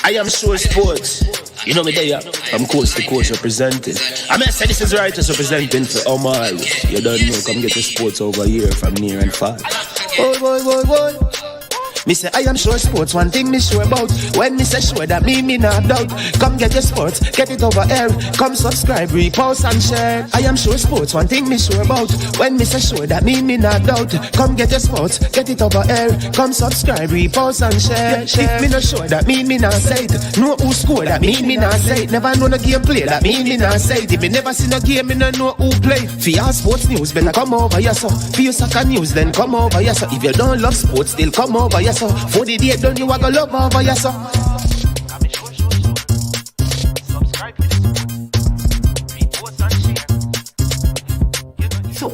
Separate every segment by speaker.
Speaker 1: I am sure sports. You know me there. I'm coast to coast representing. I mean, I say this is righteous representing for Omar. You don't know, come get the sports over here from near and far. Boy. Me say I am sure sports, one thing me sure about. When me say sure, that me not doubt. Come get your sports, get it over here. Come subscribe, repost and share. I am sure sports, one thing me sure about. When me say sure, that me not doubt. Come get your sports, get it over here. Come subscribe, repost and share. If me not sure, that me not say it. Know who score, that me not say it. Never know the game play, that me not say it. If me never seen a game, me no know who play. For your sports news, better come over here so. For your soccer news, then come over here so. If you don't love sports, still come over here so. For the day done, you are gonna love over here so.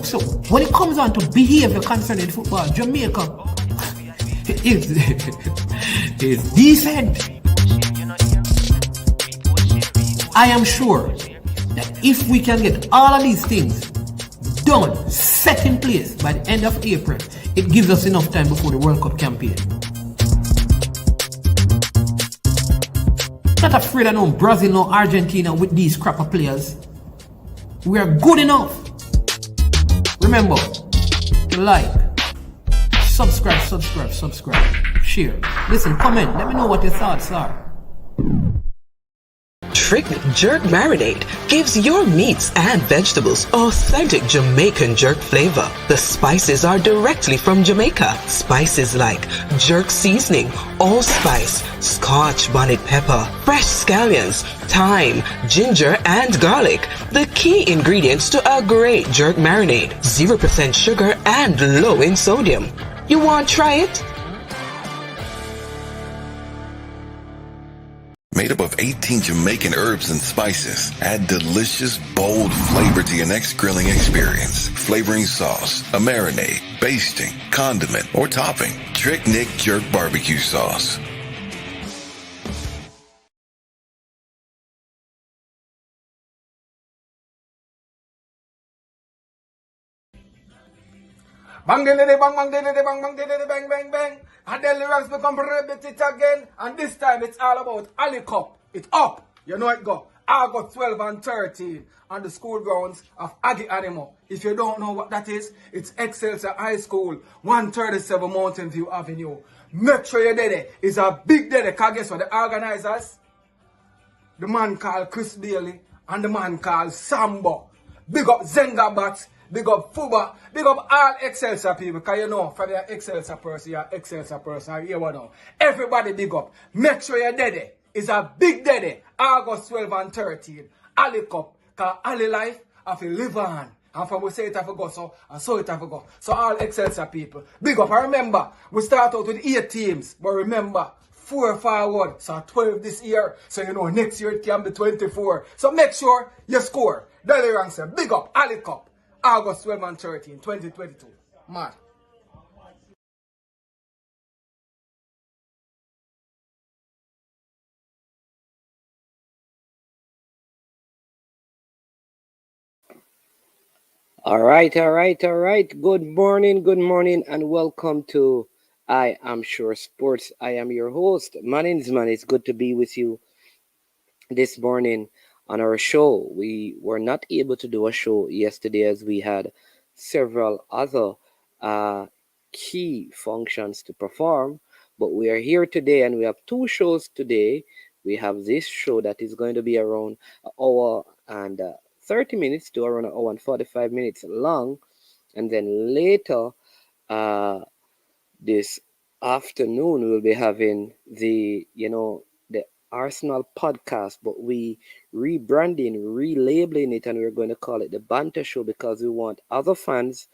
Speaker 2: So when it comes on to behavior concerning football, Jamaica is decent. I am sure that if we can get all of these things done, set in place by the end of April, it gives us enough time before the World Cup campaign. Not afraid of no Brazil, no Argentina with these crap of players. We are good enough. Remember to like, subscribe, share. Listen, comment. Let me know what your thoughts are.
Speaker 3: Trick Jerk Marinade gives your meats and vegetables authentic Jamaican jerk flavor. The spices are directly from Jamaica. Spices like jerk seasoning, allspice, scotch bonnet pepper, fresh scallions, thyme, ginger, and garlic. The key ingredients to a great jerk marinade. 0% sugar and low in sodium. You want to try it?
Speaker 4: Made up of 18 Jamaican herbs and spices, add delicious, bold flavor to your next grilling experience. Flavoring sauce, a marinade, basting, condiment, or topping. Trick Nick Jerk Barbecue Sauce.
Speaker 5: Bang bang bang bang bang. And then the ranks become repeat it again. And this time it's all about Ali Cup. It's up. You know it go. August 12 and 13 on the school grounds of Aggie Animal. If you don't know what that is, it's Excelsior High School, 137 Mountain View Avenue. Make sure you're there. It's a big day. Because guess what? The organizers, the man called Chris Bailey and the man called Sambo. Big up Zengabat. Big up Fuba, big up all Excelsior people, because you know, for the Excelsior person, you hear what now. Everybody big up. Make sure you're there. It's a big day, August 12 and 13. Ali Cup, because Ali life, I feel live on. And from we say it have to go, so and so it have to go. So all Excelsior people, big up. I remember, we start out with 8 teams, but remember, 4 forward, so 12 this year. So you know, next year it can be 24. So make sure you score. Daily ranks, big up, Ali Cup. August 12 and 13, 2022. Mad.
Speaker 6: All right. Good morning, and welcome to I Am Sure Sports. I am your host. My name is Man. It's good to be with you this morning on our show. We were not able to do a show yesterday as we had several other key functions to perform, but we are here today and we have 2 shows today. We have this show that is going to be around an hour and 30 minutes to around an hour and 45 minutes long, and then later this afternoon we'll be having the Arsenal podcast, but we relabeling it, and we're going to call it the Banter Show, because we want other fans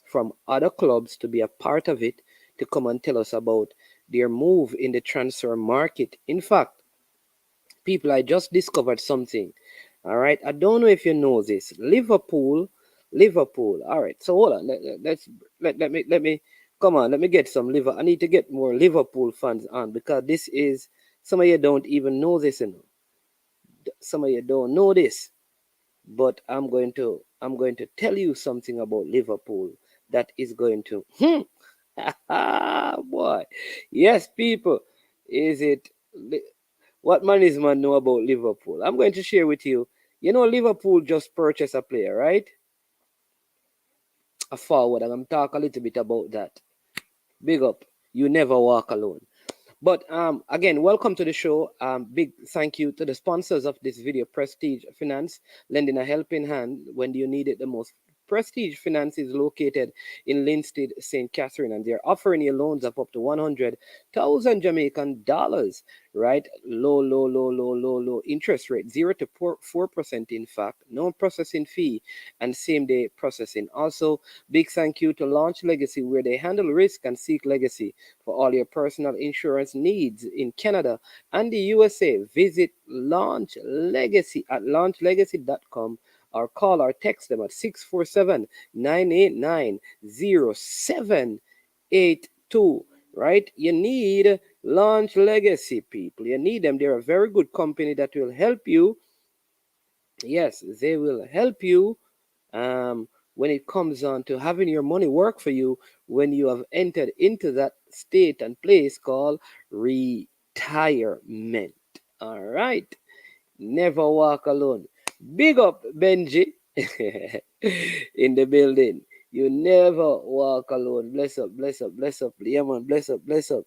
Speaker 6: from other clubs to be a part of it, to come and tell us about their move in the transfer market. In fact, people, I just discovered something. All right, I don't know if you know this. Liverpool. All right, so hold on. Let me come on. Let me get some I need to get more Liverpool fans on, because this is. Some of you don't even know this, Some of you don't know this, but I'm going to tell you something about Liverpool that is going to, boy, yes, people, is it what management know about Liverpool. I'm going to share with you. You know, Liverpool just purchased a player, right? A forward. I'm going to talk a little bit about that. Big up. You never walk alone. But again, welcome to the show. Big thank you to the sponsors of this video, Prestige Finance, lending a helping hand when you need it the most. Prestige Finance is located in Linstead, St. Catherine, and they're offering you loans of up to 100,000 Jamaican dollars, right? Low interest rate, 0 to 4%, in fact, no processing fee, and same day processing. Also, big thank you to Launch Legacy, where they handle risk and seek legacy for all your personal insurance needs in Canada and the USA. Visit Launch Legacy at launchlegacy.com or call or text them at 647-989-0782, right? You need Launch Legacy, people. You need them. They're a very good company that will help you. Yes, they will help you when it comes on to having your money work for you when you have entered into that state and place called retirement. All right. Never walk alone. Big up, Benji, in the building. You never walk alone. Bless up, bless up, bless up. Yeah, man, bless up, bless up.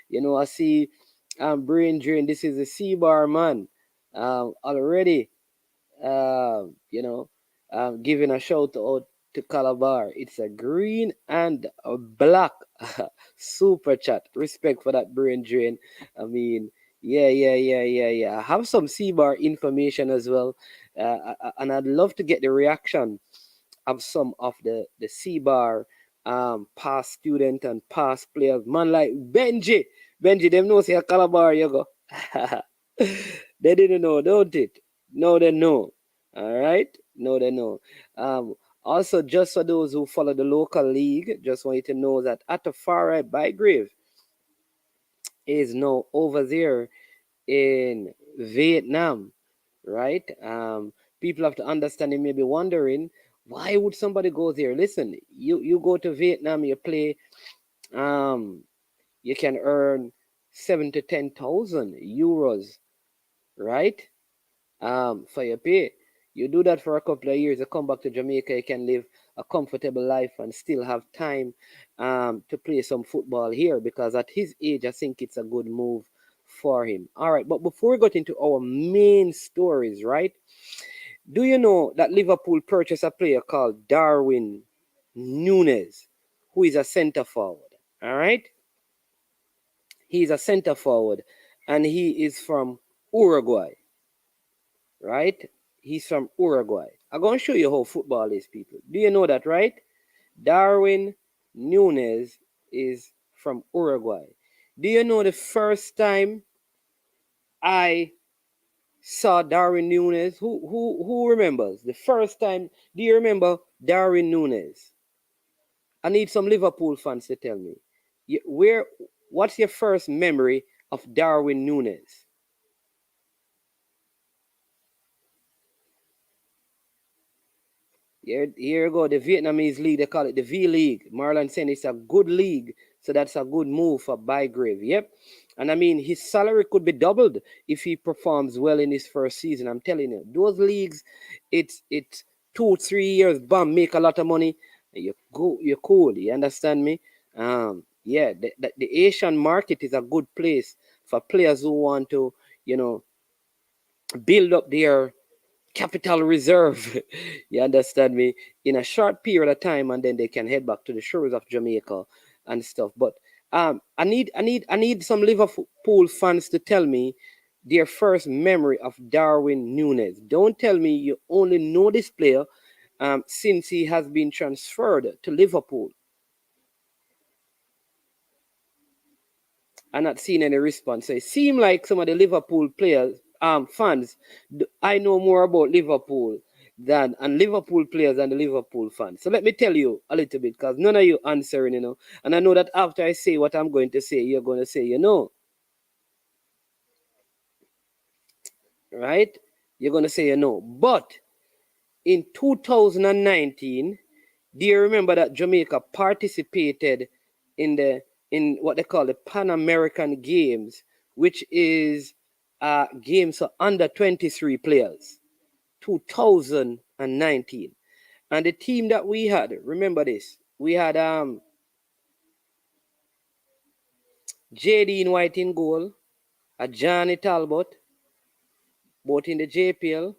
Speaker 6: You know, I see Brain Drain. This is a C-bar, man. Already, giving a shout out to Calabar. It's a green and a black super chat. Respect for that, Brain Drain. I mean, yeah. I have some C-bar information as well, and I'd love to get the reaction of some of the C-bar past student and past players. Man like Benji, them know say a Calabar you go. They didn't know, don't it? No, they know. All right, no, they know. Also, just for those who follow the local league, just want you to know that Atafari Bygrave is now over there in Vietnam, right? People have to understand. You may be wondering, why would somebody go there? Listen, you go to Vietnam, you play, you can earn 7,000 to 10,000 euros, right? For your pay. You do that for a couple of years, you come back to Jamaica, you can live a comfortable life and still have time to play some football here, because at his age, I think it's a good move for him. All right, but before we get into our main stories, right? Do you know that Liverpool purchased a player called Darwin Nunez, who is a center forward? All right? He's a center forward, and he is from Uruguay, right? He's from Uruguay. I'm going to show you how football is, people. Do you know that, right? Darwin Nunez is from Uruguay. Do you know the first time I saw Darwin Nunez? Who remembers? The first time, do you remember Darwin Nunez? I need some Liverpool fans to tell me. What's your first memory of Darwin Nunez? Here you go, the Vietnamese league, they call it the V League. Marlon saying it's a good league, so that's a good move for Bygrave. Yep. And I mean, his salary could be doubled if he performs well in his first season. I'm telling you, those leagues, it's 2-3 years, bam, make a lot of money. You're cool. You understand me? Yeah, the Asian market is a good place for players who want to, build up their capital reserve. You understand me? In a short period of time, and then they can head back to the shores of Jamaica and stuff. But I need some Liverpool fans to tell me their first memory of Darwin Nunez. Don't tell me you only know this player since he has been transferred to Liverpool and not seen any response. So it seems like some of the Liverpool players, fans, I know more about Liverpool and Liverpool players than the Liverpool fans. So let me tell you a little bit, because none of you answering, and I know that after I say what I'm going to say, you're going to say, right? You're going to say, But in 2019, do you remember that Jamaica participated in what they call the Pan American Games, which is games for under 23 players, 2019. And the team that we had, remember this, we had JD White in goal, Johnny Talbot, both in the JPL,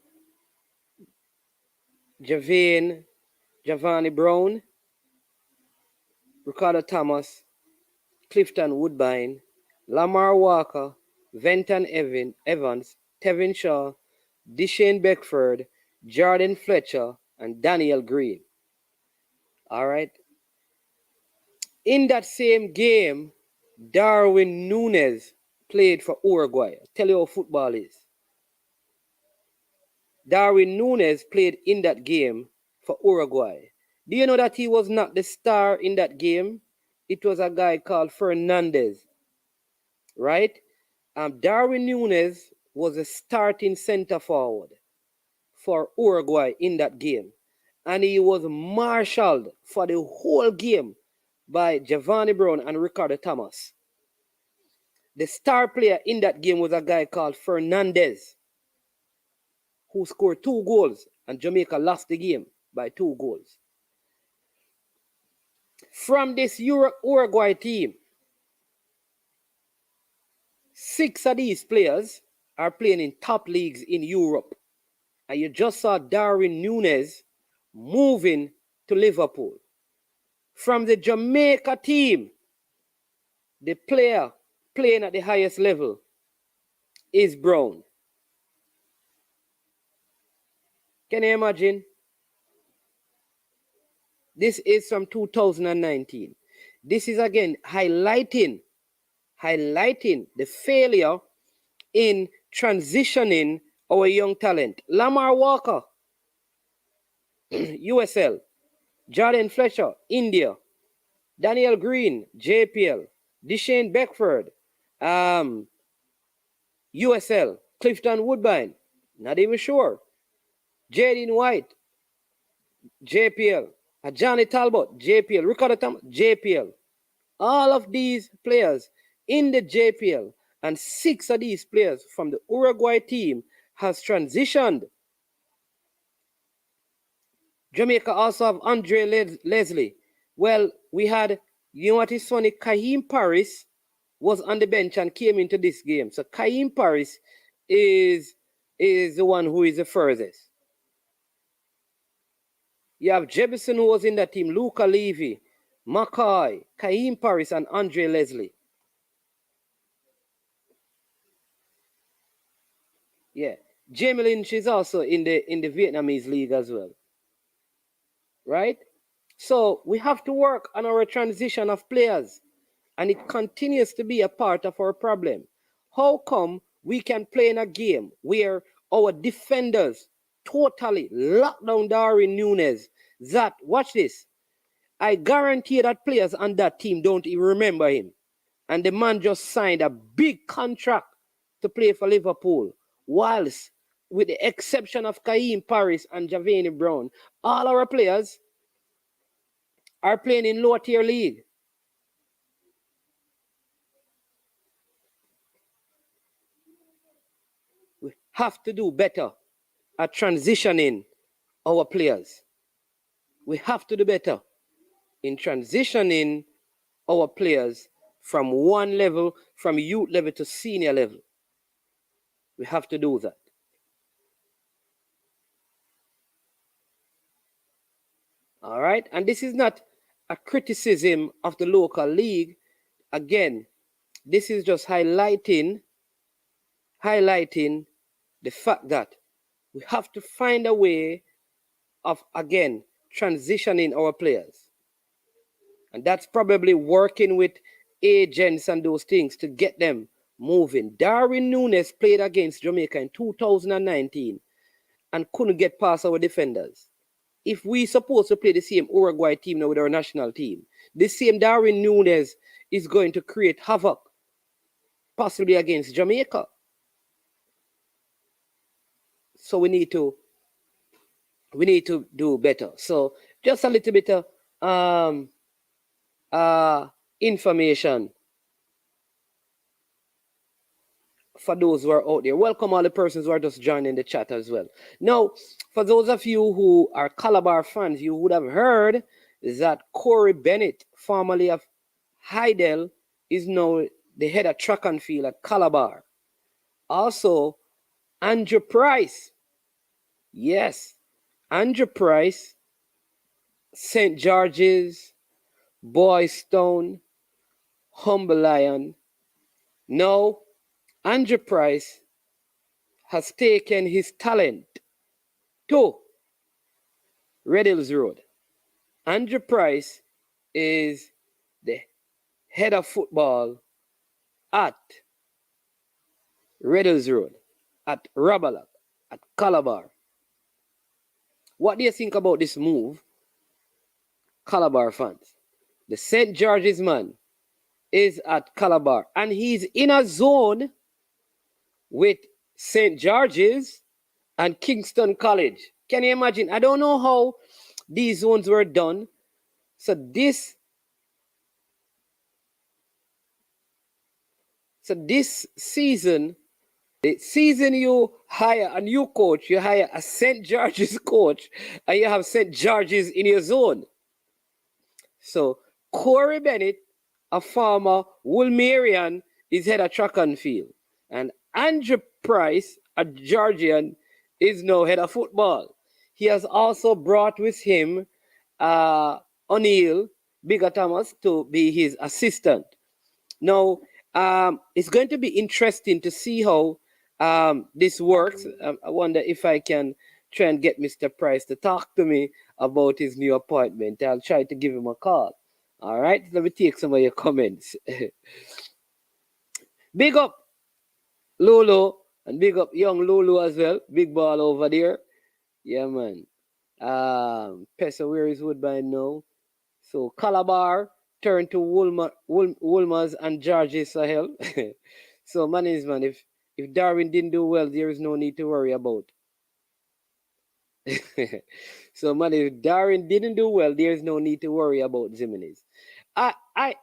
Speaker 6: Giovanni Brown, Ricardo Thomas, Clifton Woodbine, Lamar Walker, Venton Evans, Tevin Shaw, Deshane Beckford, Jordan Fletcher, and Daniel Green. All right. In that same game, Darwin Nunez played for Uruguay. Tell you how football is. Darwin Nunez played in that game for Uruguay. Do you know that he was not the star in that game? It was a guy called Fernandez, right? Darwin Nunez was a starting center forward for Uruguay in that game. And he was marshaled for the whole game by Giovanni Brown and Ricardo Thomas. The star player in that game was a guy called Fernandez, who scored 2 goals, and Jamaica lost the game by 2 goals. From this Uruguay team, 6 of these players are playing in top leagues in Europe. And you just saw Darwin Nunez moving to Liverpool. From the Jamaica team, the player playing at the highest level is Brown. Can you imagine? This is from 2019. This is again highlighting the failure in transitioning our young talent. Lamar Walker, USL. Jordan Fletcher, India. Daniel Green, JPL. Deshane Beckford, USL. Clifton Woodbine, not even sure. Jaden White, JPL. Johnny Talbot, JPL. Ricardo Thomas, JPL. All of these players in the JPL, and 6 of these players from the Uruguay team has transitioned. Jamaica also have Andre Leslie. Well, we had, you know what is funny? Kaheem Paris was on the bench and came into this game. So Kaheem Paris is the one who is the furthest. You have Jebison, who was in that team, Luca Levy, Mackay, Kaheem Paris, and Andre Leslie. Yeah. Jamie Lynch is also in the Vietnamese league as well. Right? So we have to work on our transition of players, and it continues to be a part of our problem. How come we can play in a game where our defenders totally lock down Darwin Nunez? That, watch this, I guarantee that players on that team don't even remember him. And the man just signed a big contract to play for Liverpool, whilst, with the exception of Kaheem Paris and Giovanni Brown, all our players are playing in lower tier league. We have to do better at transitioning our players. We have to do better in transitioning our players from one level, from youth level to senior level. We have to do that. All right? And this is not a criticism of the local league. Again, this is just highlighting the fact that we have to find a way of, again, transitioning our players. And that's probably working with agents and those things to get them moving. Darwin Nunez played against Jamaica in 2019 and couldn't get past our defenders. If we supposed to play the same Uruguay team now with our national team, the same Darwin Nunez is going to create havoc, possibly against Jamaica. So we need to do better. So just a little bit of information for those who are out there. Welcome all the persons who are just joining the chat as well. Now, for those of you who are Calabar fans, you would have heard that Corey Bennett, formerly of Hydel, is now the head of track and field at Calabar. Also, Andrew Price. Yes, Andrew Price, St. George's, Boystone, Humble Lion. Now, Andrew Price has taken his talent to Red Hills Road. Andrew Price is the head of football at Red Hills Road, at Rabalak, at Calabar. What do you think about this move, Calabar fans? The St. George's man is at Calabar, and he's in a zone with St. George's and Kingston College. Can you imagine? I don't know how these zones were done. So this season, the season you hire a new coach, you hire a St. George's coach, and you have St. George's in your zone. So Corey Bennett, a former Woolmerian, is head of track and field. And Andrew Price, a Georgian, is now head of football. He has also brought with him O'Neill, Bigger Thomas, to be his assistant. Now, it's going to be interesting to see how this works. I wonder if I can try and get Mr. Price to talk to me about his new appointment. I'll try to give him a call. All right, let me take some of your comments. Big up Lolo, and big up young Lulu as well. Big ball over there. Yeah, man. Pesa, where is Woodbine now? So Calabar turned to Woolmers and George's Sahel. So, man, if Darwin didn't do well, there is no need to worry about. So, man, if Darwin didn't do well, there is no need to worry about Zimenez.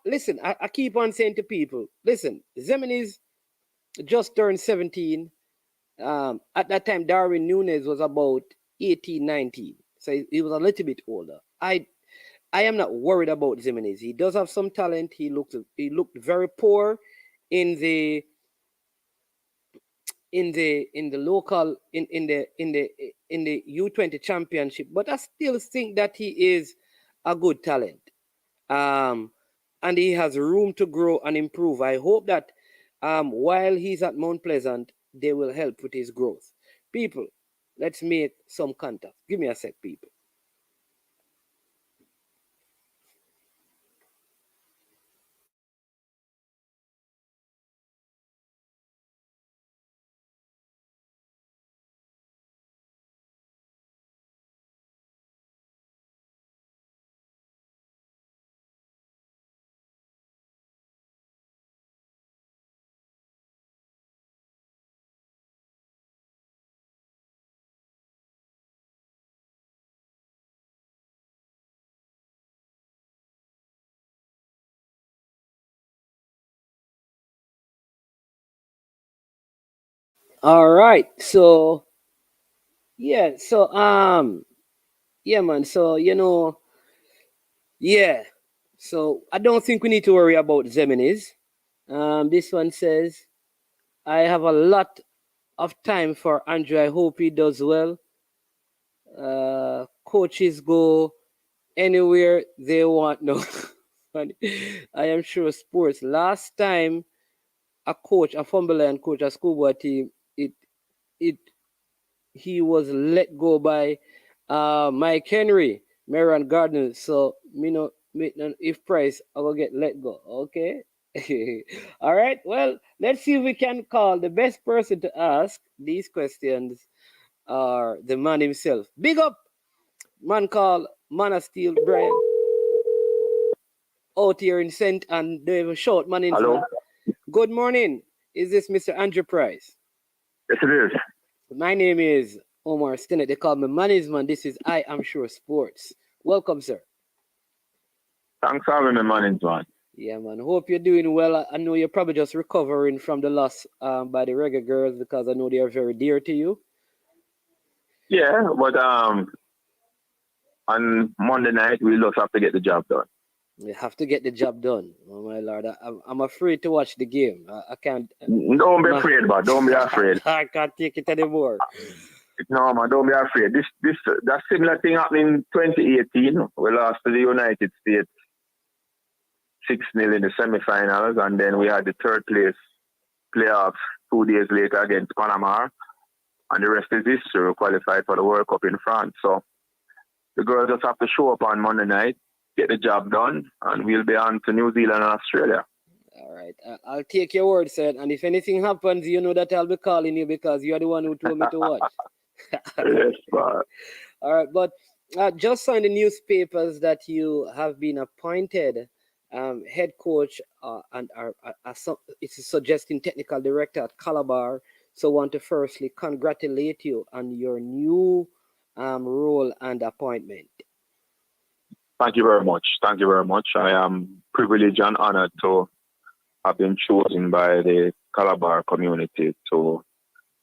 Speaker 6: Listen, I keep on saying to people, listen, Zimenez just turned 17. At that time, Darwin Nunez was about 18, 19. So he was a little bit older. I am not worried about Zimenez. He does have some talent. He looked very poor in the local in the U20 championship, but I still think that he is a good talent. And he has room to grow and improve. I hope that while he's at Mount Pleasant, they will help with his growth. People, let's make some contact. Give me a sec, people. All right, so yeah, yeah, man. So so I don't think we need to worry about Zimenez. This one says, I have a lot of time for Andrew. I hope he does well. Coaches go anywhere they want. No, funny. I am sure sports. Last time a Fumberland coach, a schoolboy team, he was let go by Mike Henry, Marion Gardner. So if Price, I will get let go. Okay. All right. Well, let's see if we can call the best person to ask these questions are the man himself. Big up, man called Man of Steel, Brian. Out here in St. and they have a short man in. Hello. Good morning. Is this Mr. Andrew Price?
Speaker 7: Yes, it is.
Speaker 6: My name is Omar Stinnett. They call me Management. This is I Am Sure Sports. Welcome, sir.
Speaker 7: Thanks for having me, Management.
Speaker 6: Yeah, man. Hope you're doing well. I know you're probably just recovering from the loss by the Reggae Girls because I know they are very dear to you.
Speaker 7: Yeah, but on Monday night we just have to get the job done.
Speaker 6: You have to get the job done. Oh my lord, I'm afraid to watch the game. I can't.
Speaker 7: Don't be afraid, but don't be afraid.
Speaker 6: I can't take it anymore.
Speaker 7: No, man, don't be afraid. This that similar thing happened in 2018. We lost to the United States 6-0 in the semi-finals, and then we had the third place playoffs 2 days later against Panama, and the rest is history. We qualified for the World Cup in France. So the girls just have to show up on Monday night, get the job done, and we'll be on to New Zealand and Australia.
Speaker 6: All right, I'll take your word, sir. And if anything happens, you know that I'll be calling you because you're the one who told me to watch.
Speaker 7: Yes, man.
Speaker 6: All right, but just saw in the newspapers that you have been appointed head coach and it's suggesting technical director at Calabar. So want to firstly congratulate you on your new role and appointment.
Speaker 7: Thank you very much. Thank you very much. I am privileged and honored to have been chosen by the Calabar community to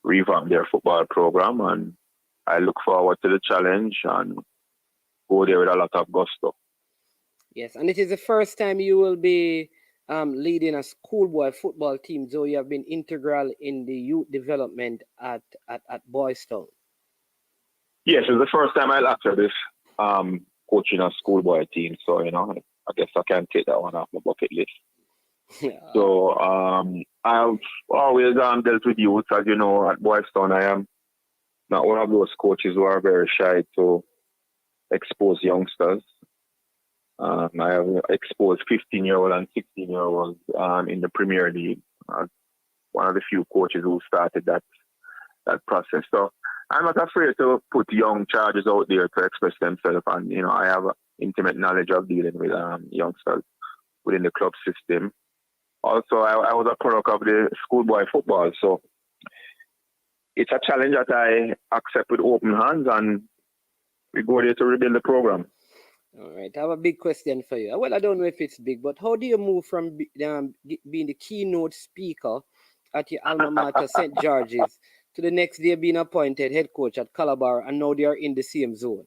Speaker 7: revamp their football program, and I look forward to the challenge and go there with a lot of gusto.
Speaker 6: Yes, and it is the first time you will be leading a schoolboy football team, so you have been integral in the youth development at Boystown.
Speaker 7: Yes, it's the first time I'll after this coaching a schoolboy team, so I guess I can take that one off my bucket list.
Speaker 6: Yeah.
Speaker 7: So I've always dealt with youth, as you know, at Boystown. I am not one of those coaches who are very shy to expose youngsters. I have exposed 15-year-old and 16-year-olds in the Premier League. One of the few coaches who started that process. So I'm not afraid to put young charges out there to express themselves. And, I have intimate knowledge of dealing with youngsters within the club system. Also, I was a product of the schoolboy football. So it's a challenge that I accept with open hands, and we go there to rebuild the program.
Speaker 6: All right, I have a big question for you. Well, I don't know if it's big, but how do you move from being the keynote speaker at your alma mater, St. George's, to the next day being appointed head coach at Calabar, and now they are in the same zone?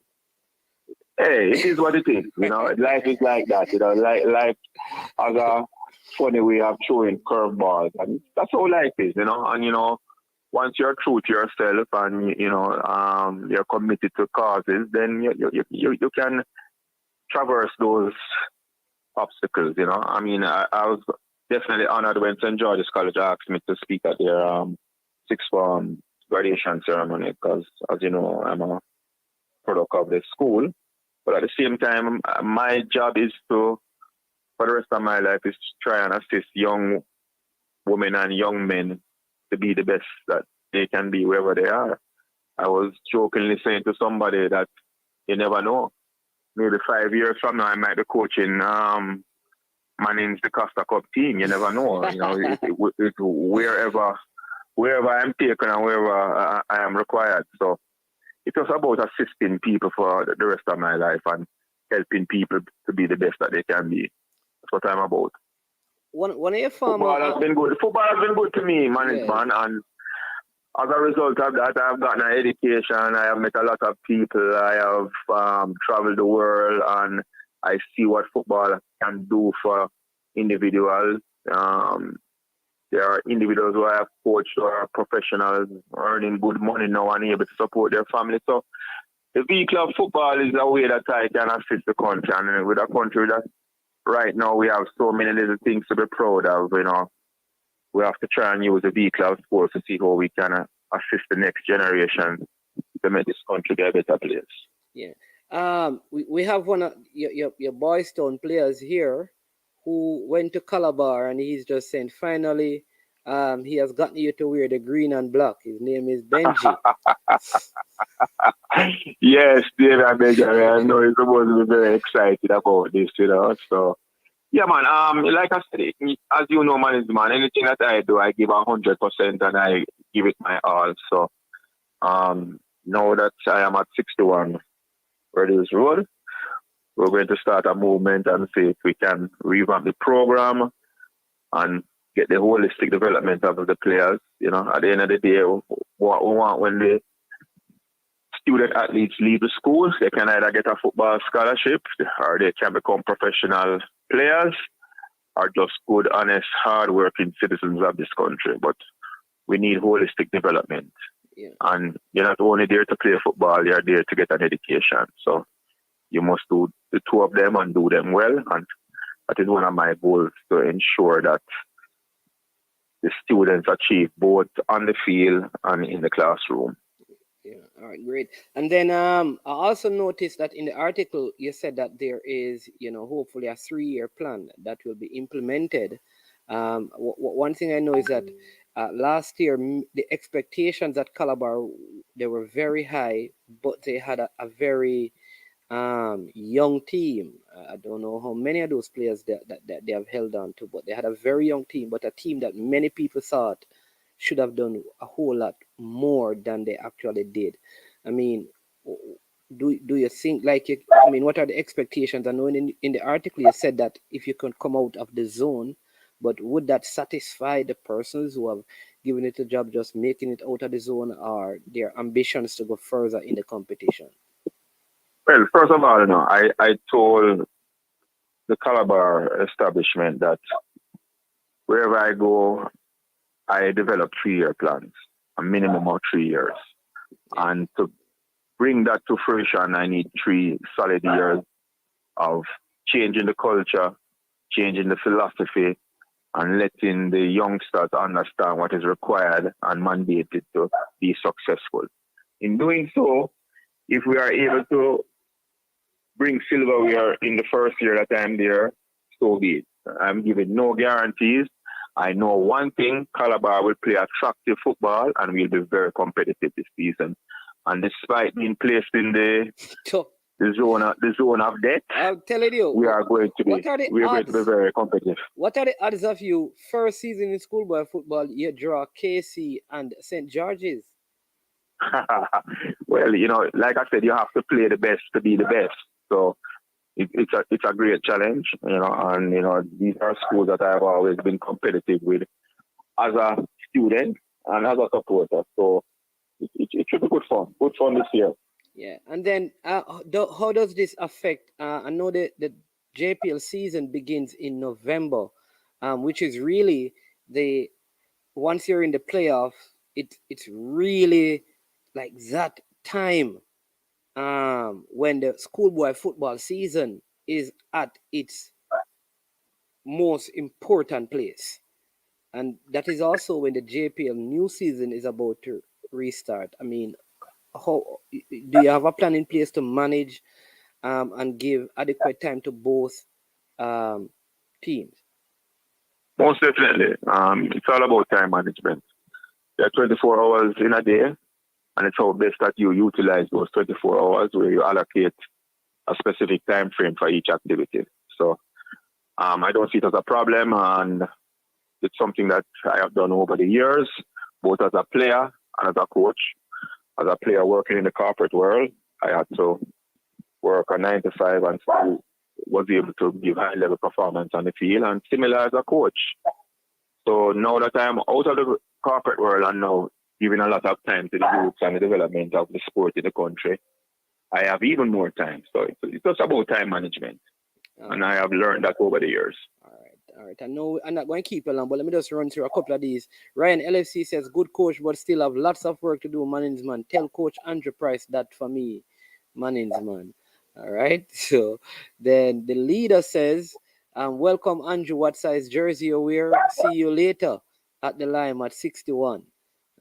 Speaker 7: Hey, it is what it is. Life is like that. Life has a funny way of throwing curveballs, and that's how life is. And once you're true to yourself and you're committed to causes, then you can traverse those obstacles. I mean, I was definitely honored when St. George's College asked me to speak at their sixth form graduation ceremony, because, as you know, I'm a product of the school. But at the same time, my job is for the rest of my life, is to try and assist young women and young men to be the best that they can be wherever they are. I was jokingly saying to somebody that you never know. Maybe 5 years from now, I might be coaching Manning's the Costa Cup team. You never know. It's wherever I'm taken and wherever I am required. So it's just about assisting people for the rest of my life and helping people to be the best that they can be. That's what I'm about.
Speaker 6: One of your former...
Speaker 7: Football has been good. Football has been good to me, management, yeah. And as a result of that, I've gotten an education. I have met a lot of people. I have traveled the world, and I see what football can do for individuals. There are individuals who I have coached who are professionals, earning good money now and able to support their family. So the vehicle of football is a way that I can assist the country. And with a country that right now we have so many little things to be proud of, we have to try and use the vehicle of sports to see how we can assist the next generation to make this country be a better place.
Speaker 6: Yeah. We have one of your Boystown players here who went to Calabar, and he's just saying finally he has gotten you to wear the green and black. His name is Benji.
Speaker 7: Yes, David and Benjamin. I know he's supposed to be very excited about this, So, yeah, man. Like I said, as you know, man, anything that I do, I give 100%, and I give it my all. So, now that I am at 61 Redhills Road, we're going to start a movement and see if we can revamp the program and get the holistic development of the players. You know, at the end of the day, what we want when the student athletes leave the school, they can either get a football scholarship or they can become professional players or just good, honest, hard-working citizens of this country. But we need holistic development.
Speaker 6: Yeah.
Speaker 7: And you're not only there to play football, you're there to get an education. So you must do the two of them and do them well. And that is one of my goals, to ensure that the students achieve both on the field and in the classroom.
Speaker 6: Yeah, all right, great. And then I also noticed that in the article you said that there is, hopefully a 3-year plan that will be implemented. One thing I know is that last year the expectations at Calabar, they were very high, but they had a very young team. I don't know how many of those players that they have held on to, but they had a very young team, but a team that many people thought should have done a whole lot more than they actually did. I mean, do you think, what are the expectations? I know in the article you said that if you can come out of the zone, but would that satisfy the persons who have given it a job just making it out of the zone, or their ambitions to go further in the competition?
Speaker 7: Well, first of all, I told the Calabar establishment that wherever I go, I develop 3-year plans, a minimum of 3 years. And to bring that to fruition, I need 3 solid years of changing the culture, changing the philosophy, and letting the youngsters understand what is required and mandated to be successful. In doing so, if we are able to bring silverware in the first year that I'm there, so be it. I'm giving no guarantees. I know one thing: Calabar will play attractive football and we'll be very competitive this season. And despite being placed in the zone of death,
Speaker 6: I'm telling you,
Speaker 7: we are going to be very competitive.
Speaker 6: What are the odds of you first season in schoolboy football you draw KC and St. George's?
Speaker 7: Well, like I said, you have to play the best to be the best. So it's a great challenge, and these are schools that I've always been competitive with as a student and as a supporter. So it should be good fun this year.
Speaker 6: Yeah, and then how does this affect? I know that the JPL season begins in November, which is really once you're in the playoff, it's really like that time when the schoolboy football season is at its most important place. And that is also when the JPL new season is about to restart. I mean, how do you have a plan in place to manage and give adequate time to both teams?
Speaker 7: Most definitely. It's all about time management. There are 24 hours in a day, and it's how best that you utilize those 24 hours, where you allocate a specific time frame for each activity. So I don't see it as a problem, and it's something that I have done over the years, both as a player and as a coach. As a player working in the corporate world, I had to work a 9 to 5 and still was able to give high-level performance on the field, and similar as a coach. So now that I'm out of the corporate world and now giving a lot of time to the youth and the development of the sport in the country, I have even more time. So it's just about time management. And I have learned that over the years.
Speaker 6: All right. I know I'm not going to keep it long, but let me just run through a couple of these. Ryan LFC says, good coach, but still have lots of work to do, Mannings man. Tell Coach Andrew Price that for me, Mannings man. All right. So then the leader says, welcome, Andrew. What size jersey you wear? See you later at the Lime at 61.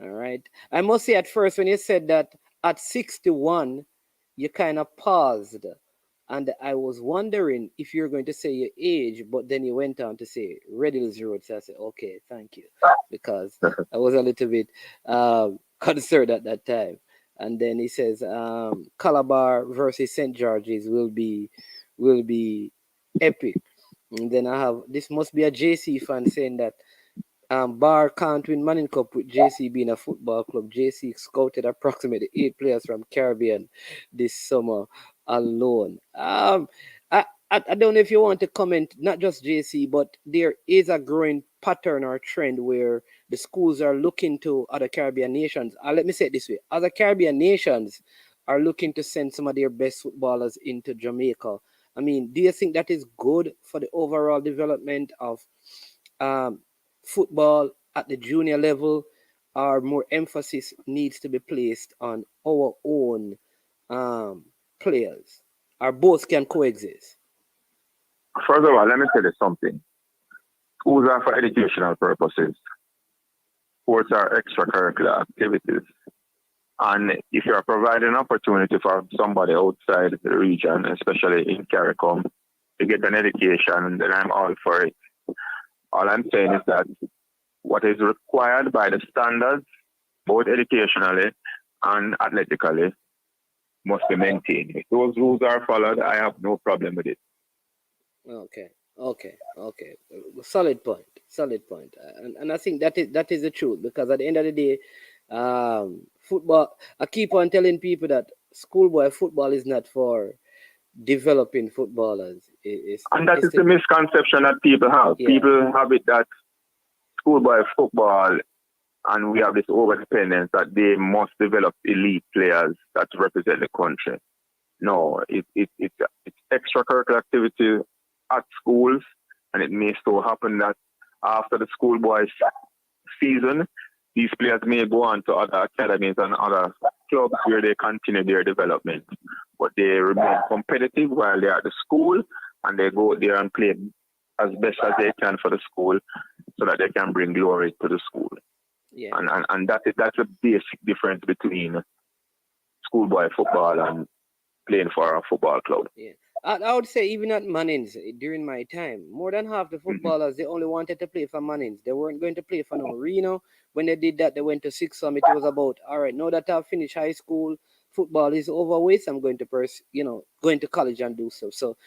Speaker 6: All right. I must say at first, when you said that at 61, you kind of paused. And I was wondering if you're going to say your age, but then you went on to say Red Hills Road. So I said, okay, thank you. Because I was a little bit concerned at that time. And then he says, Calabar versus St. George's will be epic. And then I have, this must be a JC fan saying that Bar can't win Manning Cup with JC being a football club. JC scouted approximately 8 players from Caribbean this summer alone. I I don't know if you want to comment, not just JC, but there is a growing pattern or trend where the schools are looking to other Caribbean nations. Let me say it this way: other Caribbean nations are looking to send some of their best footballers into Jamaica. I mean, do you think that is good for the overall development of um, football at the junior level, or more emphasis needs to be placed on our own players, or both can coexist?
Speaker 7: First of all, let me tell you something. Schools are for educational purposes. Sports are extracurricular activities. And if you're providing opportunity for somebody outside the region, especially in CARICOM, to get an education, then I'm all for it. All I'm saying is that what is required by the standards, both educationally and athletically, must be maintained. If those rules are followed, I have no problem with it.
Speaker 6: Okay. Solid point. And I think that is the truth, because at the end of the day, football. I keep on telling people that schoolboy football is not for developing footballers.
Speaker 7: And that is the misconception that people have. Yeah. People have it that schoolboy football, and we have this over-dependence that they must develop elite players that represent the country. No, it's extracurricular activity at schools, and it may so happen that after the schoolboy season, these players may go on to other academies and other clubs where they continue their development. But they remain competitive while they're at the school, and they go there and play as best as they can for the school so that they can bring glory to the school.
Speaker 6: Yeah.
Speaker 7: And that's a basic difference between schoolboy football and playing for a football club.
Speaker 6: Yeah. I would say even at Mannings during my time, more than half the footballers, they only wanted to play for Mannings. They weren't going to play for no Reno. When they did that, they went to Six Summit. It was about, all right, now that I've finished high school, football is over with, I'm going to going to college and do so. So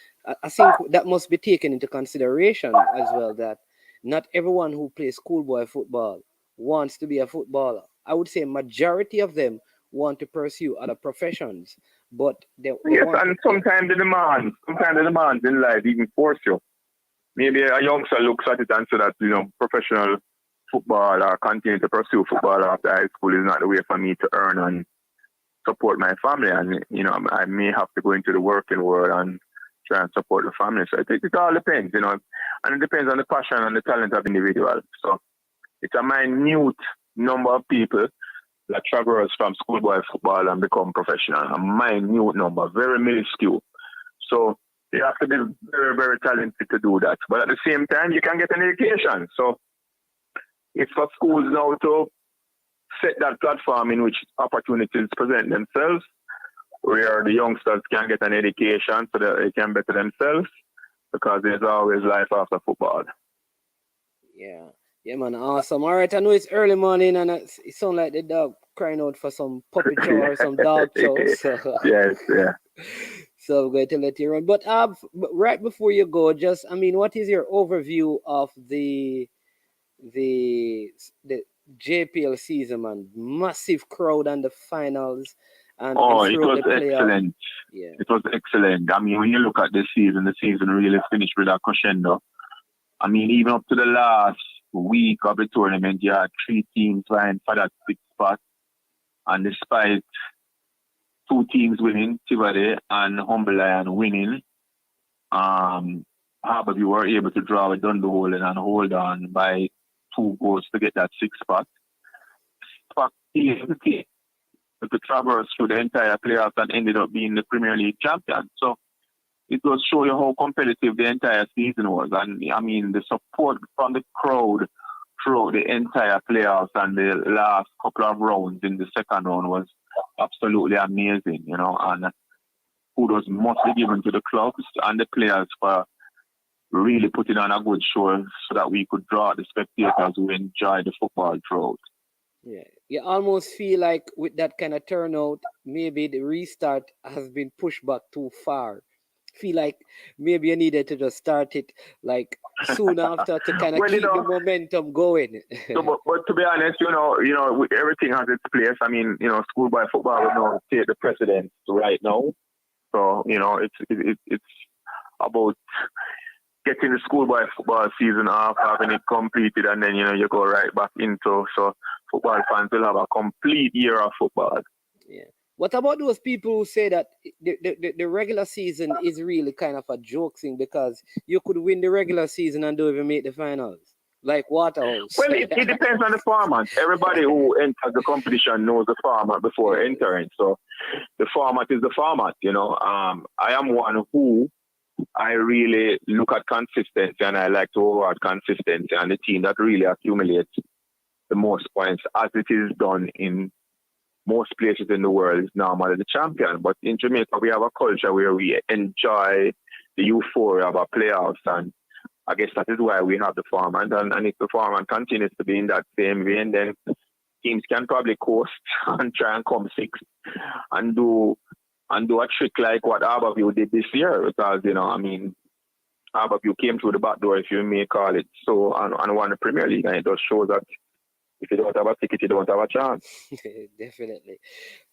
Speaker 6: I think that must be taken into consideration as well, that not everyone who plays schoolboy football wants to be a footballer. I would say majority of them want to pursue other professions, but
Speaker 7: sometimes the demands in life even force you. Maybe a youngster looks at it and says that professional football or continue to pursue football after high school is not the way for me to earn and support my family, and I may have to go into the working world and try and support the family. So I think it all depends, and it depends on the passion and the talent of the individual. So it's a minute number of people that traverse from schoolboy football and become professional. A minute number, very minuscule. So you have to be very, very talented to do that. But at the same time, you can get an education. So it's for schools now to set that platform in which opportunities present themselves, where the youngsters can get an education so that they can better themselves, because there's always life after football.
Speaker 6: Yeah, man, awesome. All right, I know it's early morning and it sounds like the dog crying out for some puppy chow or some dog chow. So.
Speaker 7: Yes, yeah.
Speaker 6: So I'm going to let you run. But right before you go, what is your overview of the JPL season, man? Massive crowd and the finals.
Speaker 7: It was excellent.
Speaker 6: Yeah.
Speaker 7: It was excellent. I mean, when you look at the season really finished with a crescendo. I mean, even up to the last week of the tournament, you had 3 teams vying for that 6th spot. And despite 2 teams winning, Tivade and Humble Lion winning, Harborview were able to draw with Dunderholen and hold on by 2 goals to get that 6th spot. To traverse through the entire playoffs and ended up being the Premier League champion. So it does show you how competitive the entire season was. And I mean, the support from the crowd throughout the entire playoffs and the last couple of rounds in the second round was absolutely amazing, and kudos must be given to the clubs and the players for really putting on a good show so that we could draw the spectators who enjoy the football throughout.
Speaker 6: Yeah, you almost feel like with that kind of turnout, maybe the restart has been pushed back too far. Feel like maybe you needed to just start it like soon after to kind of keep the momentum going.
Speaker 7: but to be honest, everything has its place. I mean, schoolboy football will now take the precedence right now. So it's about getting the schoolboy football season off, having it completed, and then, you go right back into, so football fans will have a complete year of football.
Speaker 6: Yeah. What about those people who say that the regular season is really kind of a joke thing because you could win the regular season and don't even make the finals? Like Waterhouse.
Speaker 7: Well, it depends on the format. Everybody who enters the competition knows the format before entering. So the format is the format, I am one who I really look at consistency, and I like to reward consistency, and the team that really accumulates the most points, as it is done in most places in the world, is normally the champion. But in Jamaica, we have a culture where we enjoy the euphoria of our playoffs, and I guess that is why we have the format. And if the format continues to be in that same vein, then teams can probably coast and try and come sixth and do a trick like what Harborview did this year, because, Harborview came through the back door, if you may call it so, and won the Premier League, and it does show that if you don't have a ticket, you don't have a chance.
Speaker 6: Definitely.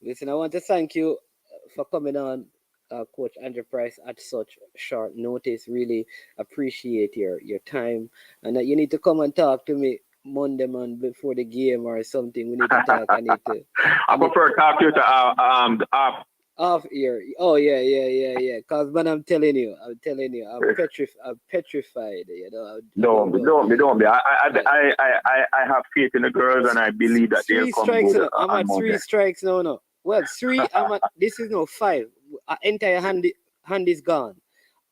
Speaker 6: Listen, I want to thank you for coming on, Coach Andrew Price, at such short notice. Really appreciate your time, and you need to come and talk to me Monday, man, before the game or something. We need to talk.
Speaker 7: I prefer to talk to you to
Speaker 6: off ear. Oh yeah. Cause man, I'm telling you, I'm petrified.
Speaker 7: Don't be. I have faith in the girls, and I believe that they'll come good.
Speaker 6: I'm at 3 strikes now. No, well, 3. I'm at. This is no 5. Entire hand is gone.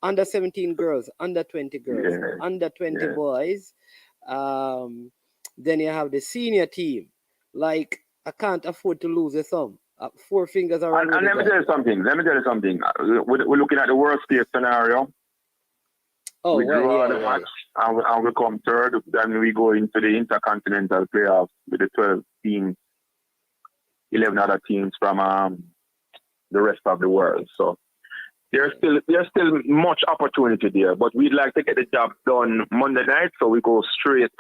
Speaker 6: Under 17 girls, under 20 girls, under 20 boys. Then you have the senior team. Like, I can't afford to lose a thumb. 4 fingers are
Speaker 7: and let me tell you something. We're looking at the worst case scenario. We draw the match, and we come third. Then we go into the intercontinental playoffs with the 12 teams, 11 other teams from the rest of the world. So there's still much opportunity there. But we'd like to get the job done Monday night, so we go straight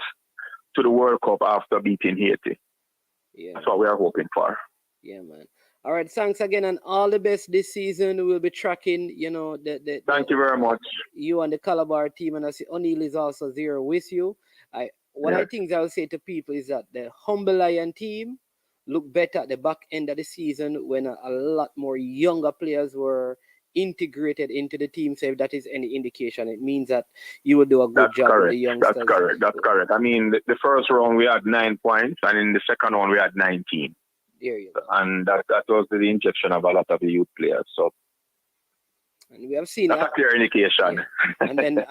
Speaker 7: to the World Cup after beating Haiti. Yeah. That's what we are hoping for.
Speaker 6: Yeah, man. All right, thanks again, and all the best this season. We'll be tracking,
Speaker 7: Thank you very much.
Speaker 6: You and the Calabar team, and I see O'Neill is also there with you. I think I will say to people is that the Humble Lion team look better at the back end of the season when a lot more younger players were integrated into the team. So if that is any indication, it means that you will do a good job with the youngsters.
Speaker 7: That's correct. I mean, the first round we had 9 points, and in the second round we had 19.
Speaker 6: There you go.
Speaker 7: And that was the injection of a lot of the youth players. So,
Speaker 6: and we have seen
Speaker 7: that's a clear indication.
Speaker 6: Yeah. And then,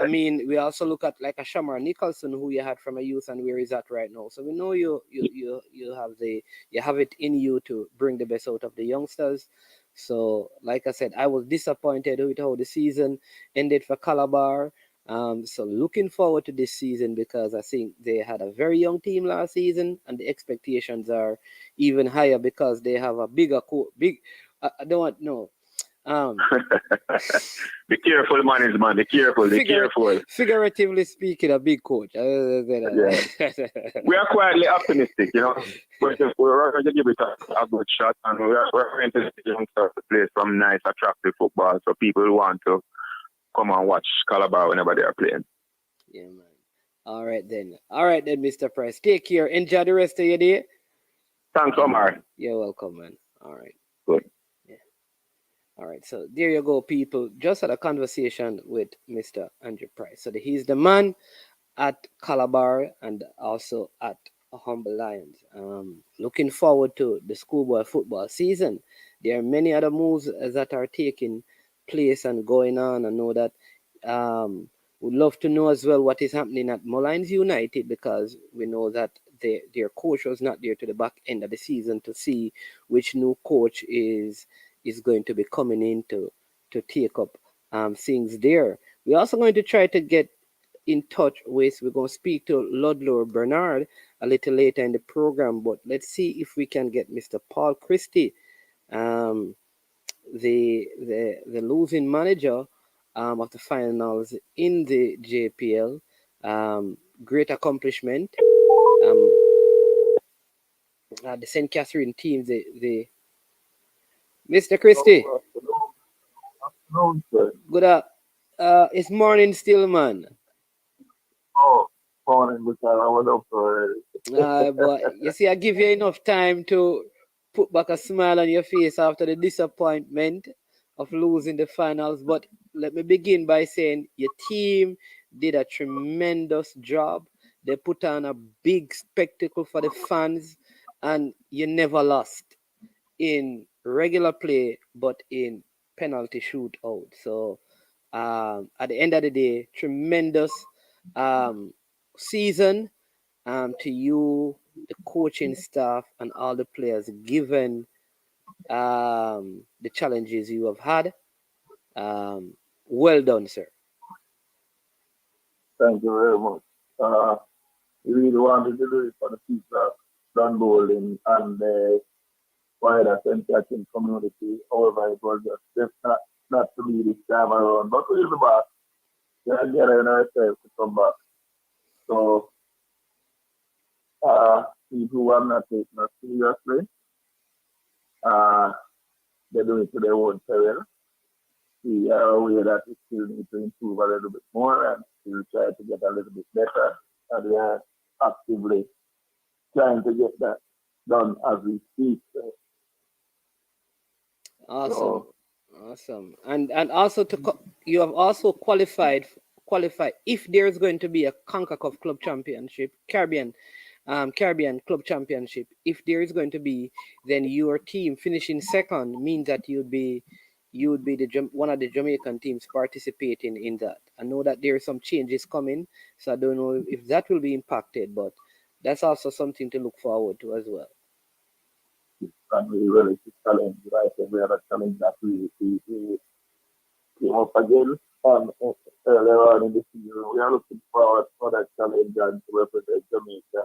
Speaker 6: we also look at like a Shamar Nicholson, who you had from a youth, and where is that right now. So we know you have it in you to bring the best out of the youngsters. So, like I said, I was disappointed with how the season ended for Calabar. So looking forward to this season, because I think they had a very young team last season, and the expectations are even higher because they have a I don't want no.
Speaker 7: Be careful, man. Be careful.
Speaker 6: Figuratively speaking, a big coach.
Speaker 7: We are quietly optimistic, We're going to give it a good shot, and we're going to youngsters to play some nice, attractive football, so people want to come and watch Calabar whenever they are playing.
Speaker 6: Yeah, man. All right then, Mr. Price. Take care. Enjoy the rest of your day.
Speaker 7: Thanks, Omar.
Speaker 6: You're welcome, man. All right.
Speaker 7: Good.
Speaker 6: Yeah. All right. So there you go, people. Just had a conversation with Mr. Andrew Price. So he's the man at Calabar and also at Humble Lions. Looking forward to the schoolboy football season. There are many other moves that are taking place and going on. I know that would love to know as well what is happening at Mullines United, because we know that their coach was not there to the back end of the season to see which new coach is going to be coming in to take up things there. We're also going to try to get in touch with, we're going to speak to Ludlow Bernard a little later in the program, but let's see if we can get Mr. Paul Christie, the losing manager of the finals in the JPL. Great accomplishment. The St. Catherine team, the Mr. Christie. Good up. It's morning still, man.
Speaker 7: Oh, morning because I was up already.
Speaker 6: But you see, I give you enough time to put back a smile on your face after the disappointment of losing the finals. But let me begin by saying your team did a tremendous job. They put on a big spectacle for the fans, and you never lost in regular play, but in penalty shootout. So at the end of the day, tremendous season to you, the coaching staff, and all the players, given the challenges you have had. Well done, sir.
Speaker 7: Thank you very much. We really wanted to do it for the people of Don Bowling and the wider St. Catherine community. However, it was just not to be this time around. But we'll be back. We are getting ourselves to come back. So, people who are not taking us seriously, uh, they do it to their own peril. We are aware that we still need to improve a little bit more and we'll try to get a little bit better. And we are actively trying to get that done as we speak.
Speaker 6: Awesome,
Speaker 7: So,
Speaker 6: awesome, and also you have also qualified if there is going to be a CONCACAF Club Championship, Caribbean Club Championship. If there is going to be, then your team finishing second means that you would be one of the Jamaican teams participating in that. I know that there are some changes coming, so I don't know if that will be impacted, but that's also something to look forward to as well.
Speaker 7: and we really challenge, like every other challenge that we came up against earlier on in the season. We are looking forward for that challenge and to represent Jamaica